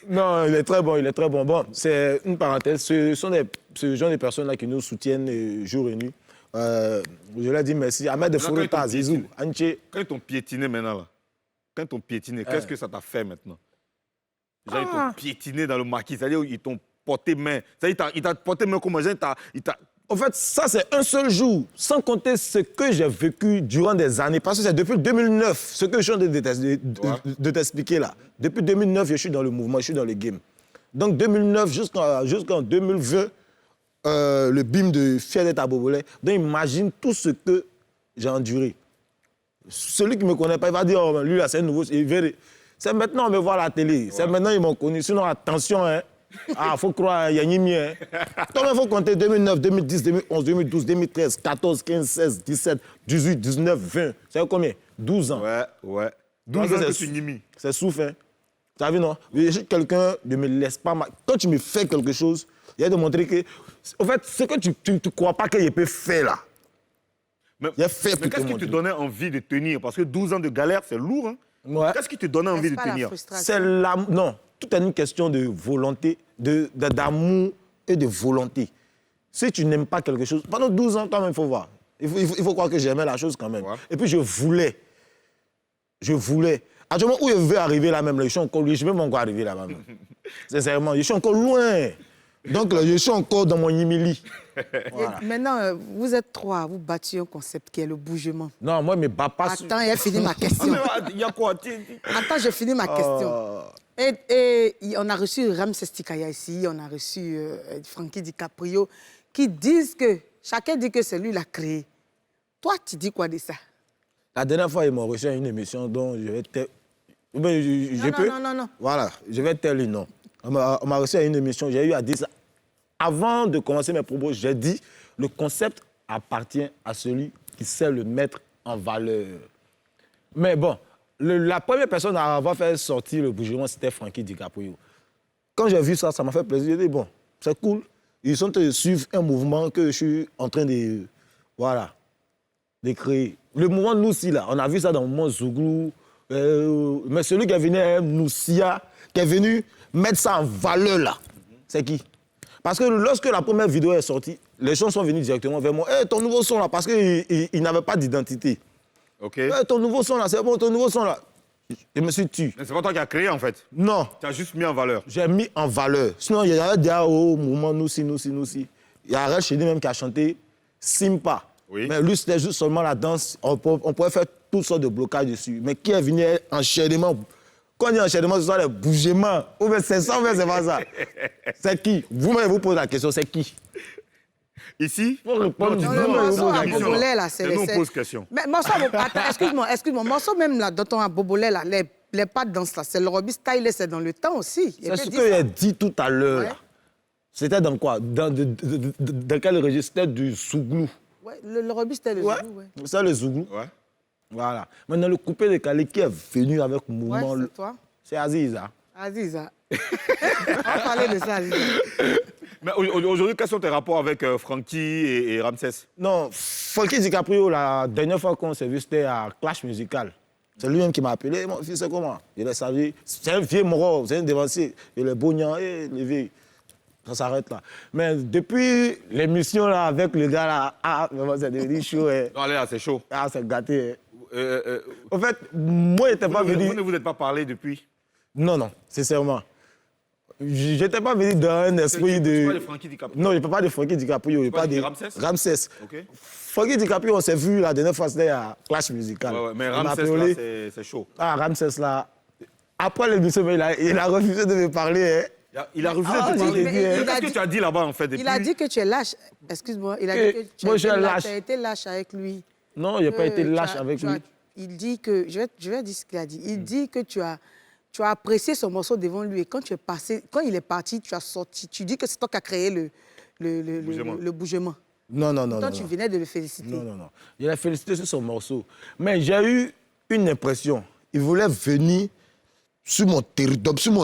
Non, il est très bon, il est très bon. Bon, c'est une parenthèse. Ce sont ce genre de personnes-là qui nous soutiennent jour et nuit. Je leur dis merci. Ahmed de Là, quand Foureta, ils t'ont Zizou, piétiné. Anche. Quand ils t'ont piétiné maintenant là, quand ils t'ont piétiné, qu'est-ce que ça t'a fait maintenant? Genre, ils t'ont piétiné dans le maquis, c'est-à-dire ils t'ont porté main. C'est-à-dire il t'a porté main comment? Il t'a... En fait, ça, c'est un seul jour, sans compter ce que j'ai vécu durant des années. Parce que c'est depuis 2009, ce que je suis en train de t'expliquer là. Depuis 2009, je suis dans le mouvement, je suis dans le game. Donc, 2009 jusqu'en 2020, le BIM de Fier d'être à Bobolais. Donc, imagine tout ce que j'ai enduré. Celui qui ne me connaît pas, il va dire, oh, lui, là, c'est un nouveau. C'est maintenant, on me voit à la télé. C'est maintenant, ils m'ont connu. Sinon, attention, hein. Ah, il faut croire, il y a Nimi. Hein. Donc, il faut compter 2009, 2010, 2011, 2012, 2013, 14, 15, 16, 17, 18, 19, 20. C'est combien? 12 ans. Ouais. 12 ans que tu nimis. C'est souffle, hein. Tu as vu, non? Je suis quelqu'un ne me laisse pas... Quand tu me fais quelque chose, il y a de montrer que... En fait, ce que tu ne crois pas qu'il peut faire, là. Mais Il a fait pour te qu'est-ce qui te montrer. donnait envie de tenir? Parce que 12 ans de galère, c'est lourd. Hein? Ouais. Qu'est-ce qui te donnait envie N'est-ce de pas la tenir? frustration? C'est la... Non, tout est une question de volonté, d'amour et de volonté. Si tu n'aimes pas quelque chose, pendant 12 ans, toi-même, il faut voir. Il faut croire que j'aimais la chose quand même. Ouais. Et puis, je voulais. À du moment où je veux arriver là même, là, je suis encore, je ne vais pas encore arriver là-bas. même. Sincèrement, je suis encore loin. Donc, là, je suis encore dans mon Yimili. Voilà. Et maintenant, vous êtes trois, vous battez un concept qui est le bougement. Non, moi, mes papas... Attends, il a fini ma Ah, question. mais il y a quoi? Attends, j'ai fini ma question. Et on a reçu Ramses Tikaya ici, on a reçu Frankie DiCaprio, qui disent que, chacun dit que c'est lui qui l'a créé. Toi, tu dis quoi de ça? La dernière fois, ils m'ont reçu à une émission dont je vais Ben, je peux. Non. Voilà, je vais taire le nom. On m'a reçu à une émission, j'ai eu à dire ça. Avant de commencer mes propos, j'ai dit le concept appartient à celui qui sait le mettre en valeur. Mais bon, la première personne à avoir fait sortir le bougement, c'était Frankie DiCaprio. Quand j'ai vu ça, ça m'a fait plaisir. J'ai dit, bon, c'est cool. Ils sont en train de suivre un mouvement que je suis en train de... Voilà, de créer. Le mouvement Noussi, là, on a vu ça dans le mouvement Zouglou. Mais celui qui est venu, Noussia, qui est venu mettre ça en valeur, là, c'est qui? Parce que lorsque la première vidéo est sortie, les gens sont venus directement vers moi. Hey, ton nouveau son, là, parce qu'ils n'avaient pas d'identité. OK. Hey, ton nouveau son, là, c'est bon, ton nouveau son, là. Je me suis tué. Mais c'est pas toi qui as créé, en fait. Non. Tu as juste mis en valeur. J'ai mis en valeur. Sinon, il y avait des au mouvement Noussi. Il y a Arel Chédé même qui a chanté Simpa. Oui. Mais lui, c'était juste seulement la danse. On pouvait faire toutes sortes de blocages dessus. Mais qui est venu enchaînement? Quand on dit enchaînement, ce sont les bougements. Ou bien c'est ça, ou bien c'est pas ça. C'est qui? Vous-même, vous posez la question, c'est qui? Ici? Faut répondre. Non, Non, le mais morceau vous à posez la Bobolais, là, c'est... nous, on pose question. Mais morceau, attends, excuse-moi, morceau même là, dans ton à Bobolais, là, les pas de danse, là, c'est le Robbie Style, c'est dans le temps aussi. C'est ce que j'ai dit tout à l'heure. Ouais. Là. C'était dans quoi? Dans quel registre? C'était du Zouglou. Ouais, le Robbie Style, Ouais. ouais. C'est le Zouglou. Ouais. Voilà. Maintenant, le coupé décalé qui est venu avec le Ouais, mouvement, c'est toi. c'est Aziza. Aziza. On va parler de ça, Aziza. Mais aujourd'hui, quels sont tes rapports avec Frankie et Ramsès? Non, Frankie DiCaprio, la dernière fois qu'on s'est vu, c'était à Clash Musical. C'est lui-même qui m'a appelé. Mon fils, c'est comment? Il est salué. C'est un vieux moro, c'est un dévancé. Il est bonian, les vieux. Ça s'arrête là. Mais depuis l'émission là, avec le gars là, vraiment, c'est devenu chaud. Non, allez là, c'est chaud. C'est gâté. En fait, moi, je n'étais pas venu. Vous ne vous êtes pas parlé depuis? Non, sincèrement. Je n'étais pas venu dans un esprit de... Tu parles de Frankie DiCaprio? Non, je ne parle pas de Frankie DiCaprio, je parle de Ramsès. OK. Frankie DiCaprio, on s'est vu la dernière fois, c'était à Clash Musical. Ouais, mais Il m'a Ramsès, appelé. là, c'est chaud. Ah, Ramsès, là. Après l'émission, il a refusé de me parler. Hein. Il a refusé Ah, de te il- parler. il- il- Qu'est-ce que tu as dit là-bas, en fait, depuis? Il a dit que tu es lâche. Excuse-moi, il a Et dit que tu moi, je suis as lâche. été lâche avec lui. Non, il n'a pas été lâche avec lui. Il dit que, je vais dire ce qu'il a dit. Il dit que tu as apprécié son morceau devant lui et quand quand il est parti, tu as sorti. Tu dis que c'est toi qui as créé le bougement. Non. Toi, tu venais de le féliciter. Non. Il a félicité sur son morceau. Mais j'ai eu une impression. Il voulait venir sur mon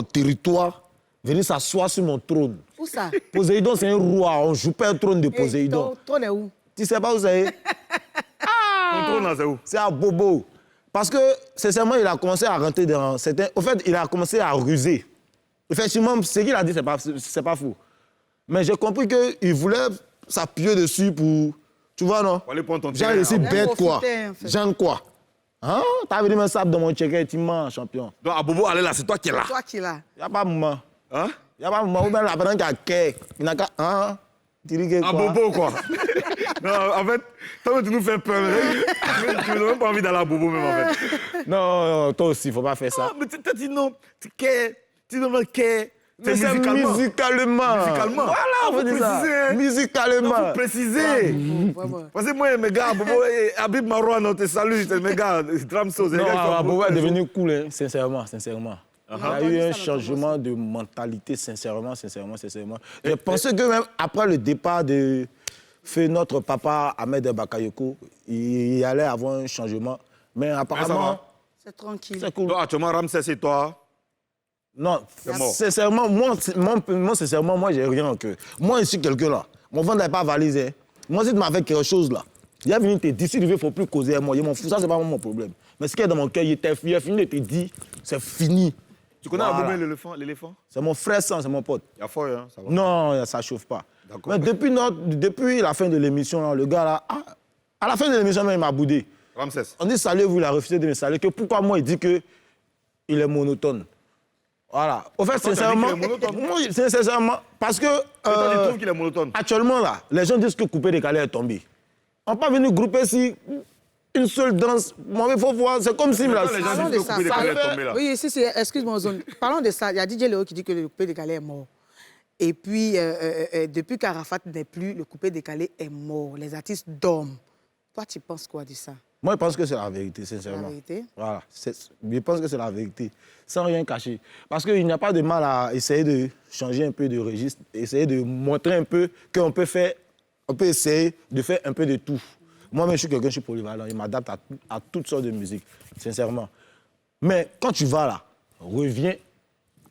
territoire, venir s'asseoir sur mon trône. Où ça? Poséidon, c'est un roi. On ne joue pas un trône de Poséidon. Ton trône est où? Tu sais pas où c'est? Ton trône, là, c'est où? C'est à Bobo. Parce que, sincèrement, il a commencé à rentrer dans certains... Au fait, il a commencé à ruser. Effectivement, ce qu'il a dit, c'est pas faux. Mais j'ai compris qu'il voulait s'appuyer dessus pour... Tu vois, non? Pour aller prendre ton Genre, terrain. ici, bête, quoi. profiter, en fait. Genre, quoi? Hein? T'as venu me sape dans mon checker, tu mens, champion. Donc, à Bobo, allez là, c'est toi qui es là. Toi qui l'as. Il n'y a pas de moment. Hein? Il n'y a pas de moment. Ou bien la personne qui a quai. Il n'a qu'à... Hein? Tu dis que À quoi? Bobo, quoi. Non, en fait, toi, tu nous fais peur. Tu n'as même pas envie d'aller à Bobo, même, en fait. Non, toi aussi, il ne faut pas faire ça. Ah, mais t'as dit non. Tu dis non, mais Mais c'est musicalement. Musicalement. Voilà, on Faut veut dire ça. préciser, hein. Musicalement. Faut préciser. Vraiment. Parce que moi, mes gars, Bobo, Habib Marouane, on te salue. Mes gars, Dramso, c'est les Non, gars qui sont Bobo est beaucoup- devenu cool, hein, sincèrement. Il y a entendu eu ça un dans ton changement de mentalité, sincèrement. Je pensais que même après le départ de feu notre papa Ahmed Bakayoko, il allait avoir un changement. Mais ça apparemment, va. C'est tranquille. c'est cool. Donc, actuellement, Ramsès et toi. Non, C'est mort. sincèrement, moi, j'ai rien en cœur. Moi, je suis quelqu'un là. Mon ventre n'est pas validé. Moi, si tu m'as fait quelque chose là, il a venu te dire, il ne faut plus causer avec moi. Je m'en fous, ça, c'est pas mon problème. Mais ce qui est dans mon cœur, il a fini de te dire, c'est fini. Tu connais Voilà. Aboubé l'éléphant? C'est mon frère sang, c'est mon pote. Il y a fort, hein, ça va. Non, ça ne chauffe pas. D'accord. Mais depuis la fin de l'émission, là, le gars là, à la fin de l'émission, même, il m'a boudé. Ramsès. On dit salut, vous, il a refusé de me saluer. Que pourquoi moi, il dit qu'il est monotone. Voilà. Au fait, Toi, t'as dit sincèrement, qu'il est monotone? moi, sincèrement, parce que Toi, tu trouves qu'il est monotone? actuellement, là, les gens disent que Coupé Décalé est tombé. On n'est pas venu grouper si une seule danse. Moi, il faut voir, c'est comme si... Mais là, toi, les gens Parlons disent de que ça. Coupé Décalé est tombé, là. Oui, excuse-moi, Ozone. Parlons de ça. Il y a DJ Léo qui dit que le coupé décalé est mort. Et puis, depuis qu'Arafat n'est plus, le coupé décalé est mort. Les artistes dorment. Toi, tu penses quoi de ça? Moi, je pense que c'est la vérité, sincèrement. La vérité. Voilà. Je pense que c'est la vérité, sans rien cacher. Parce qu'il n'y a pas de mal à essayer de changer un peu de registre, essayer de montrer un peu qu'on peut faire, on peut essayer de faire un peu de tout. Moi-même, je suis polyvalent, je m'adapte à toutes sortes de musique, sincèrement. Mais quand tu vas là, reviens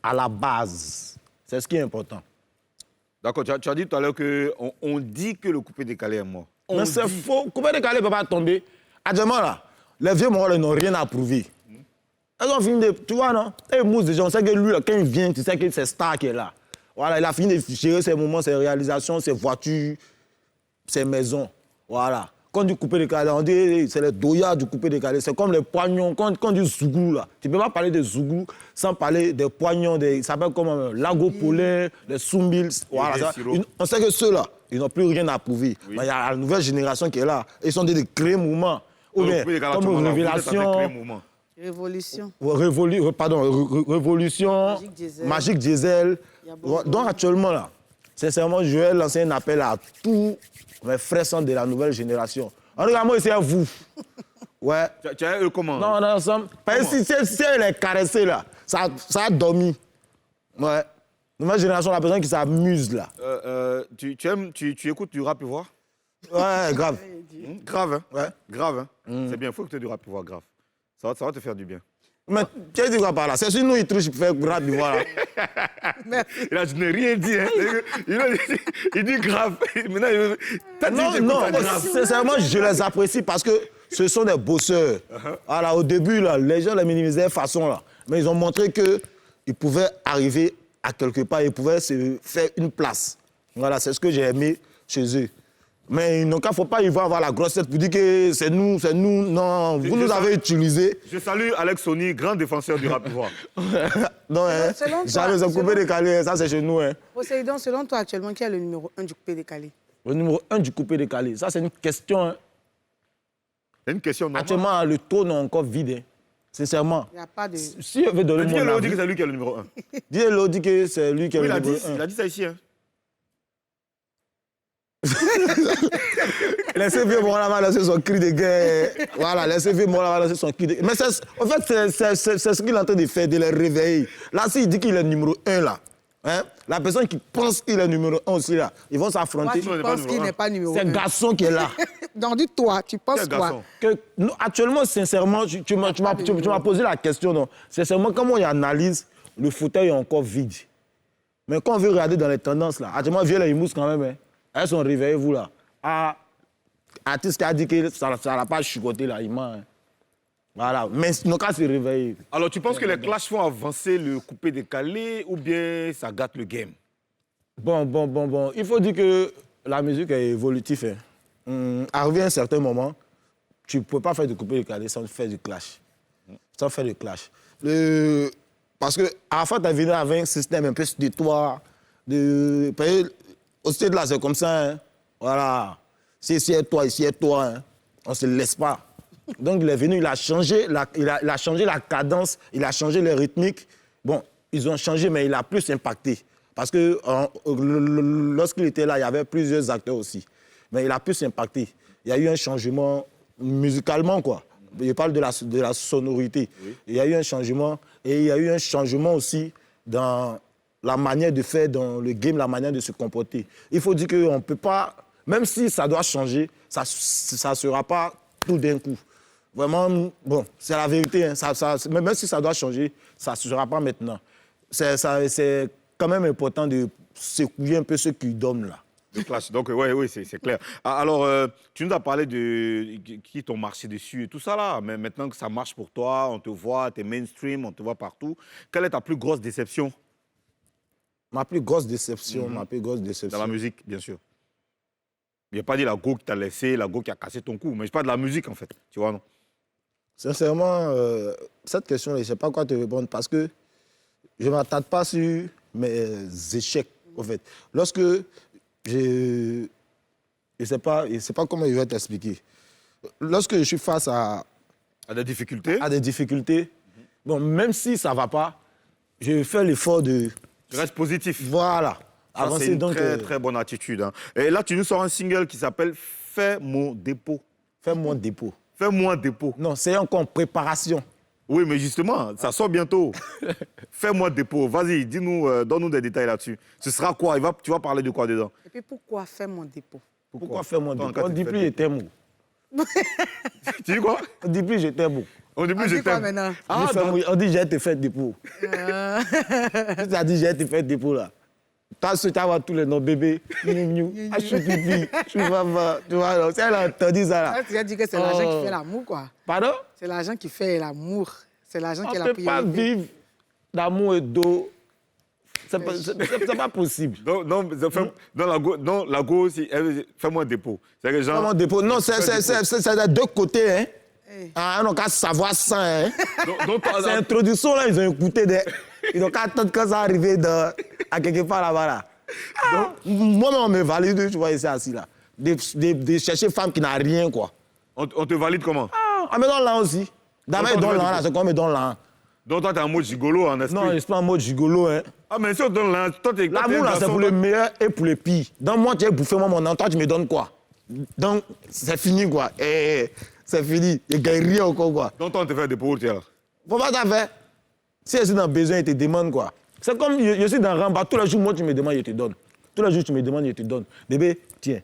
à la base. C'est ce qui est important. D'accord, tu as dit tout à l'heure qu'on dit que le coupé décalé est mort. Mais c'est faux. Le coupé décalé ne peut pas tomber. Actuellement, là, les vieux Mongols n'ont rien à prouver. Ils ont fini de... Tu vois, non? Et Mousse, déjà, on sait que lui, là, quand il vient, tu sais que c'est Star qui est là. Voilà, il a fini de gérer ses moments, ses réalisations, ses voitures, ses maisons. Voilà. Quand du coupé décalé, on dit c'est les doyas du coupé décalé. C'est comme les poignons. Quand du Zougou, là, tu ne peux pas parler de Zougou sans parler des poignons, ça s'appelle comme Lago Polaire, les Soumbil. Voilà, on sait que ceux-là, ils n'ont plus rien à prouver. Oui. Mais il y a la nouvelle génération qui est là. Ils sont des créés mouvements. Ou bien, comme Révélation. Révolution. Révolution. Magique Diesel. Donc actuellement, là, sincèrement, je vais lancer un appel à tous mes frères sont de la nouvelle génération. En tout cas, moi, c'est à vous. Ouais. Tu as eu comment? Non, ensemble. Parce que si elle est caressée, là, ça a dormi. Ouais. Nouvelle génération, la personne qui s'amuse, là. Tu écoutes du rap et voir? Ouais, grave. Grave, hein? Ouais. Grave, hein? C'est bien, il faut que tu aies du rap et voir, grave. Ça va te faire du bien. Mais tu as dit quoi par là? C'est sur nous, il triche pour faire rap et voir, là. Là, je n'ai rien dit, hein? Il dit grave. Maintenant, non, sincèrement, je les apprécie parce que ce sont des bosseurs. Alors, au début, là, les gens les minimisaient de façon, là. Mais ils ont montré qu'ils pouvaient arriver à quelque part, ils pouvaient se faire une place. Voilà, c'est ce que j'ai aimé chez eux. Mais il ne faut pas y avoir la grosse tête pour dire que c'est nous. Non, vous nous avez utilisés. Je salue Alex Sony, grand défenseur du rap ivoire. Non, j'allais au coupé décalé, ça c'est chez nous. Hein. Poséidon, selon toi, actuellement, qui est le numéro 1 du coupé décalé? Le numéro 1 du coupé décalé, ça c'est une question. Hein. C'est une question normale. Actuellement, le trône est encore vide. Hein. Sincèrement. Il n'y a pas de... Si je veux donner mon avis... Dis que c'est lui qui est le numéro 1. Dis-le dit que c'est lui qui est le numéro 1. Il a dit ça ici. Hein. Laissez vieux Morama lancer son cri de guerre. Voilà, laissez vieux Morama lancer son cri de guerre. Mais en fait, c'est ce qu'il est en train de faire, de les réveiller. Là, s'il dit qu'il est numéro 1, là, hein, la personne qui pense qu'il est numéro 1 aussi, là, ils vont s'affronter. Moi, je pense qu'il n'est pas numéro 1. C'est le garçon qui est là. Donc, dis-toi, tu penses quoi? Actuellement, sincèrement, tu m'as posé la question, non? Sincèrement, comment on analyse, le fauteuil est encore vide. Mais quand on veut regarder dans les tendances, là, actuellement, vieux les mousses quand même, hein. Elles sont réveillées, vous, là. Ah, artiste qui a dit que ça n'a pas chicoté, là, il ment. Hein. Voilà, mais nos cas se réveillent. Alors, tu penses que les clashs font avancer le coupé décalé ou bien ça gâte le game? Bon. Il faut dire que la musique est évolutive. Hein. Arrivé à un certain moment, tu ne peux pas faire du coupé décalé sans faire du clash. Sans faire du clash. Parce que à la fin, tu es venu avec un système un peu de toi. Au stade là, c'est comme ça. Hein. Voilà. Si ici est toi, ici est toi. Hein. On ne se laisse pas. Donc, il est venu, il a changé la cadence, il a changé les rythmiques. Bon, ils ont changé, mais il a plus impacté. Parce que lorsqu'il était là, il y avait plusieurs acteurs aussi. Mais il a plus impacté. Il y a eu un changement musicalement, quoi. Je parle de la sonorité. Oui. Il y a eu un changement. Et il y a eu un changement aussi dans la manière de faire dans le game, la manière de se comporter. Il faut dire qu'on ne peut pas, même si ça doit changer, ça ne sera pas tout d'un coup. Vraiment, bon, c'est la vérité. Hein. Même si ça doit changer, ça ne sera pas maintenant. C'est quand même important de secouer un peu ceux qui dorment là. Le clash, donc oui, c'est clair. Alors, tu nous as parlé de qui t'ont marché dessus et tout ça là, mais maintenant que ça marche pour toi, on te voit, tu es mainstream, on te voit partout. Quelle est ta plus grosse déception? Ma plus grosse déception. Dans la musique, bien sûr. Il n'y a pas dit la go qui t'a laissé, la go qui a cassé ton cou, mais je parle de la musique en fait, tu vois, non? Sincèrement, cette question, je ne sais pas quoi te répondre parce que je ne m'attarde pas sur mes échecs, en fait. Lorsque je ne sais pas comment je vais t'expliquer. Lorsque je suis face à des difficultés, bon, même si ça ne va pas, je fais l'effort de... Tu restes positif. Voilà. C'est une très bonne attitude. Hein. Et là, tu nous sors un single qui s'appelle « Fais mon dépôt ». Fais mon dépôt. Fais-moi un dépôt. Non, c'est encore en préparation. Oui, mais justement, ça sort bientôt. Fais-moi un dépôt. Vas-y, dis-nous, donne-nous des détails là-dessus. Ce sera quoi? Tu vas parler de quoi dedans? Et puis pourquoi faire mon dépôt? Pourquoi faire mon Attends, dépôt? quand On tu dit fais plus le j'étais mou. Tu dis quoi? On dit plus j'étais mou. On dit On plus, dit je quoi t'aime. maintenant? Ah, On dit j'ai été fait dépôt. Tu as dit j'ai été fait dépôt là. Toi, tu vas voir tous les noms bébé. Je suis pipi. Je suis maman. Tu vois, alors, c'est elle a entendu ça là. Ah, tu as dit que c'est l'argent qui fait l'amour, quoi. Pardon? C'est l'argent qui fait l'amour. C'est l'argent qui est On la ne peut pas priorité. vivre d'amour et d'eau. C'est pas possible. Dans la go, fais-moi un dépôt. C'est que Comment genre. dépôt? Non, c'est de deux côtés. Hein. Hey. Ah, on n'a qu'à savoir ça. Hein. Donc, Ces introductions là, ils ont écouté. Ils n'ont qu'à attendre que ça arrive à quelque part là-bas. Là. Moi-même, on me valide, tu vois, ici assis là. De chercher femme qui n'a rien, quoi. on te valide comment? On me donne là aussi. D'abord, ils donnent là, c'est quoi, on me donne là. Donc toi, t'es un mot gigolo en esprit. Non, je suis pas en mode gigolo. Hein. Ah, mais si on te donne là, toi, t'es. L'amour là, c'est pour le meilleur et pour le pire. Donc moi, tu as bouffé moi mon nom, toi, tu me donnes quoi? Donc, c'est fini, quoi. C'est fini. Il ne gagne rien encore, quoi. Donc toi, on te fait un dépôt, tiens. Pourquoi t'as fait? Si je suis dans besoin, il te demande quoi. C'est comme je suis dans Ramba, tous les jours, moi, tu me demandes, je te donne. Tous les jours, tu me demandes, je te donne. Bébé, tiens.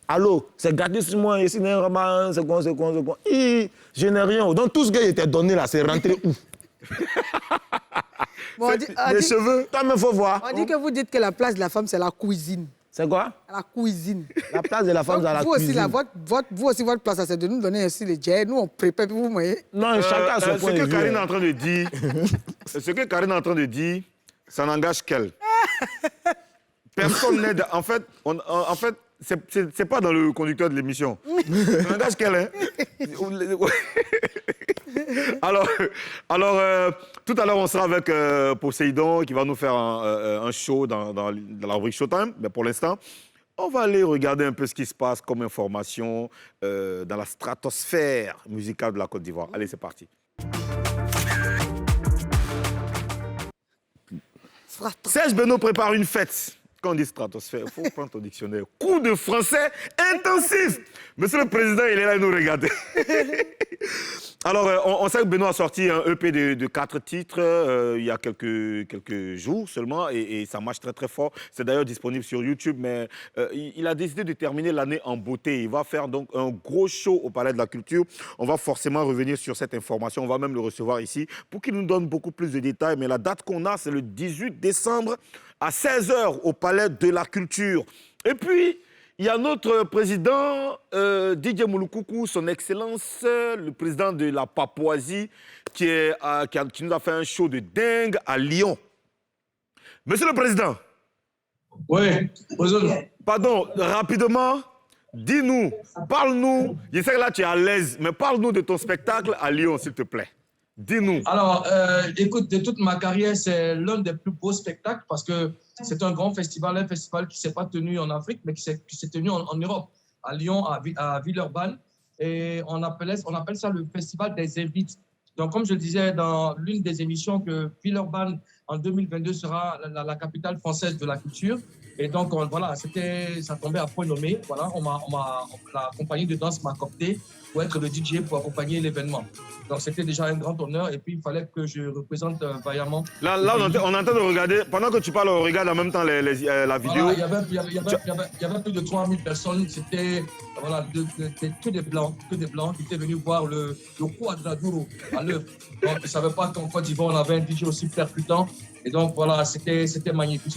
Allô, c'est gratuit sur moi, ici, dans Ramba, c'est quoi. Je n'ai rien. Donc tout ce que je t'ai donné là, c'est rentré où? Bon, Les cheveux, toi, il faut voir. on dit que vous dites que la place de la femme, c'est la cuisine. C'est quoi? La cuisine. La place de la femme dans la vous cuisine. Aussi, vous aussi, votre place, c'est de nous donner aussi les jets. Nous, on prépare, puis vous voyez. Non, chacun a son point de vue. Karine est en train de dire, ce que Karine est en train de dire, ça n'engage qu'elle. Personne n'aide. En fait, c'est pas dans le conducteur de l'émission. Ça n'engage qu'elle. Hein? Alors, tout à l'heure, on sera avec Poséidon qui va nous faire un show dans la rubrique Showtime. Mais pour l'instant, on va aller regarder un peu ce qui se passe comme information dans la stratosphère musicale de la Côte d'Ivoire. Allez, c'est parti. Serge Benoît prépare une fête. Quand on dit stratosphère, il faut prendre ton dictionnaire. Cours de français intensif. Monsieur le Président, il est là, il nous regarde. Alors, on sait que Benoît a sorti un EP de 4 titres il y a quelques jours seulement et ça marche très très fort. C'est d'ailleurs disponible sur YouTube, mais il a décidé de terminer l'année en beauté. Il va faire donc un gros show au Palais de la Culture. On va forcément revenir sur cette information. On va même le recevoir ici pour qu'il nous donne beaucoup plus de détails. Mais la date qu'on a, c'est le 18 décembre à 16h au Palais de la Culture. Et puis, il y a notre président, Didier Mouloukoukou, son Excellence, le président de la Papouasie, qui nous a fait un show de dingue à Lyon. Monsieur le Président. Oui, bonjour. Pardon, rapidement, dis-nous, parle-nous. Je sais que là, tu es à l'aise, mais parle-nous de ton spectacle à Lyon, s'il te plaît. Dis-nous. Alors, écoute, de toute ma carrière, c'est l'un des plus beaux spectacles parce que c'est un grand festival, un festival qui ne s'est pas tenu en Afrique, mais qui s'est tenu en Europe, à Lyon, à Villeurbanne. Et on appelle ça le festival des invites. Donc, comme je le disais dans l'une des émissions, que Villeurbanne, en 2022, sera la capitale française de la culture. Et donc, voilà, ça tombait à point nommé. Voilà, la compagnie de danse m'a coopté pour être le DJ pour accompagner l'événement. Donc, c'était déjà un grand honneur. Et puis, il fallait que je représente vaillamment. Là on est en train de regarder. Pendant que tu parles, on regarde en même temps la vidéo. Voilà, il y avait plus de 3000 personnes. C'était que des Blancs qui étaient venus voir le Quadraduro à l'œuvre. Donc, ils ne savaient pas qu'en Côte d'Ivoire, on avait un DJ aussi percutant. Et donc, voilà, c'était magnifique.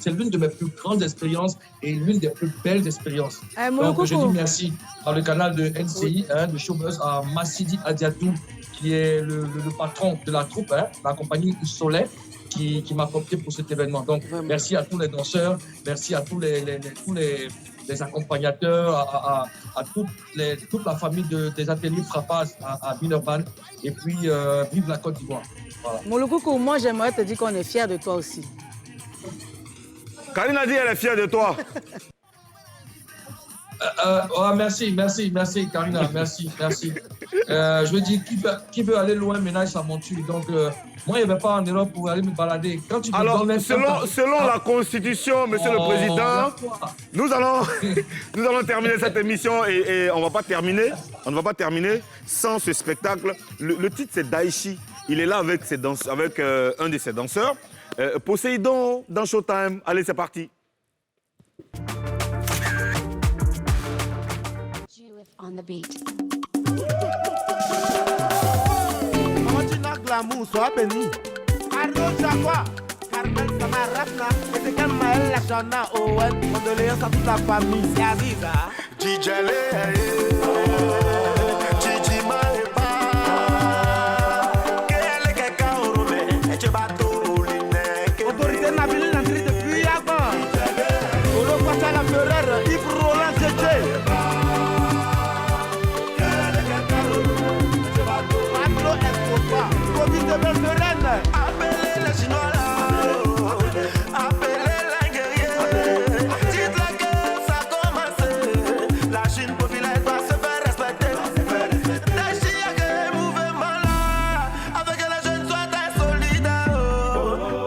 C'est l'une de mes plus grandes expériences et l'une des plus belles expériences. Donc, je dis merci à le canal de NCI, de Showbuzz, à Massidi Adiatou, qui est le patron de la troupe, la compagnie Soleil, qui m'a coopté pour cet événement. Donc, merci à tous les danseurs, merci à tous les accompagnateurs, à toute la famille des ateliers Frappas à Villeurbanne. Et puis, vive la Côte d'Ivoire. Voilà. Mouloukoukou, moi, j'aimerais te dire qu'on est fiers de toi aussi. Karine a dit qu'elle est fière de toi. Merci, Karina, merci. Je veux dire, qui veut aller loin ménage sa monture. Donc, moi, je ne vais pas en Europe pour aller me balader. Quand tu me Alors, donnes selon la Constitution, Monsieur le Président, nous allons terminer cette émission et on ne va pas terminer sans ce spectacle. Le titre, c'est Daichi. Il est là avec un de ses danseurs. Poséidon dans Showtime. Allez, c'est parti. On the beat. Glamour, sois béni. Arnaud Jacques, Carmel Samarafna, et c'est Kamael la Chana Owen, condoléances à toute la famille, c'est Aziza. Djidjale, Djidjima Eba, Kele Keka Orome, et Chebato Line. Autorité Nabil Landry depuis avant. Olo Kwacha la Ferrer, Yves Roland Tchétché. Appelez les Chinois là, appelez les guerriers. Dites-leur que ça a commencé. La Chine populaire doit se faire respecter. Daichi a créé un mouvement là, avec les jeunes soient très solidaires.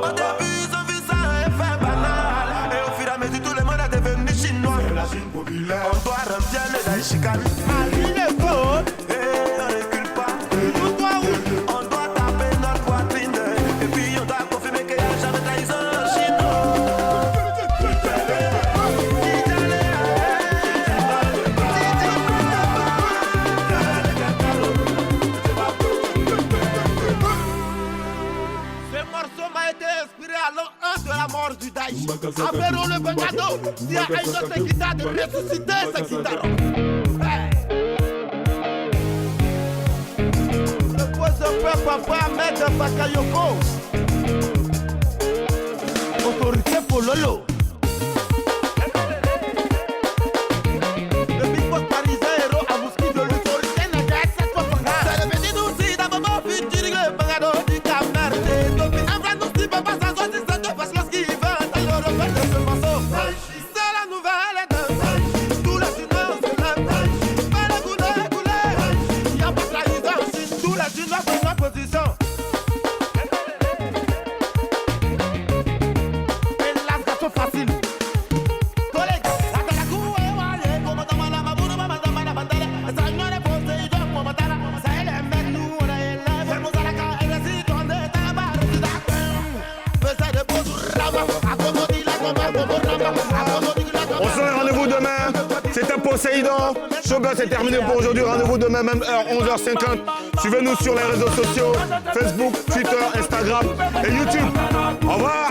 Au début, ils ont vu ça effet banal. Et au fur et à mesure, tout le monde est devenu chinois. La Chine populaire. On doit remplir le Daichi Kan. Ali les côtes. Et on recule pas. Du Daichi. Appelons le Bengado. Il y a une autre guitare de ressusciter cette guitare. Le pose peu papa Ahmed Bakayoko. Autorité Pololo. Le big boss parisien héros à Mouski de l'autorité Nadia cette fois. C'est le petit aussi d'abord futur le Bengado du Cameroun. Depuis avant nous si papa sans aussi ça te passe lorsqu'il va. C'est la nouvelle de tous les Chinois se lèvent. Pas le couler. Il n'y a pas de trahison en Chine. Tous les Chinois prennent leur position. Et là, c'est trop facile. Collègues, la Talakou est walée. Comme dans la Mabouna, Madame Bandela. Ça n'y a pas de Poséidon, comme Madala. Ça y est, les mecs, nous, on a élève. Et Mozalaka, et les Zidon, de Tabar, de Dakon. Faisait de beaux ramas. Accommodie la commande. On se donne rendez-vous demain. C'était Poséidon. Showbuzz, c'est terminé pour aujourd'hui. Rendez-vous demain, même heure, 11h50. Suivez-nous sur les réseaux sociaux, Facebook, Twitter, Instagram et YouTube. Au revoir.